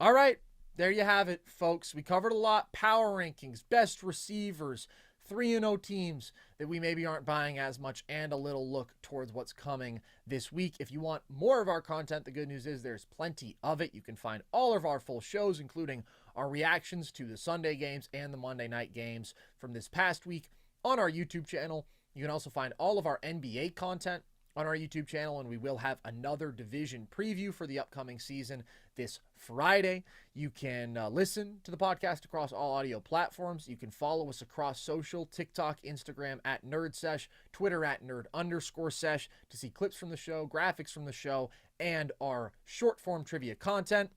All right, there you have it, folks. We covered a lot. Power rankings, best receivers, 3-0 teams that we maybe aren't buying as much, and a little look towards what's coming this week. If you want more of our content, the good news is there's plenty of it. You can find all of our full shows, including our reactions to the Sunday games and the Monday night games from this past week, on our YouTube channel. You can also find all of our NBA content on our YouTube channel, and we will have another division preview for the upcoming season this Friday. You can listen to the podcast across all audio platforms. You can follow us across social, TikTok, Instagram at NerdSesh, Twitter at Nerd_Sesh to see clips from the show, graphics from the show, and our short form trivia content.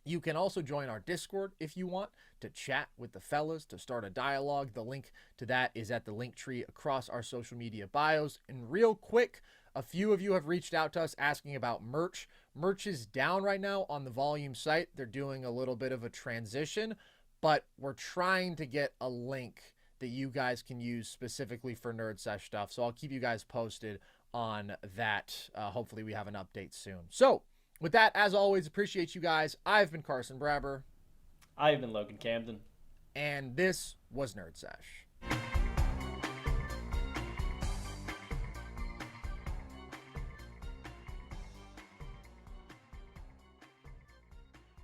You can also join our Discord if you want to chat with the fellas, to start a dialogue. The link to that is at the link tree across our social media bios. And real quick, a few of you have reached out to us asking about merch. Merch is down right now on the Volume site. They're doing a little bit of a transition, but we're trying to get a link that you guys can use specifically for Nerd Sesh stuff. So I'll keep you guys posted on that. Hopefully we have an update soon. So with that, as always, appreciate you guys. I've been Carson Brabber. I've been Logan Camden. And this was Nerd Sesh.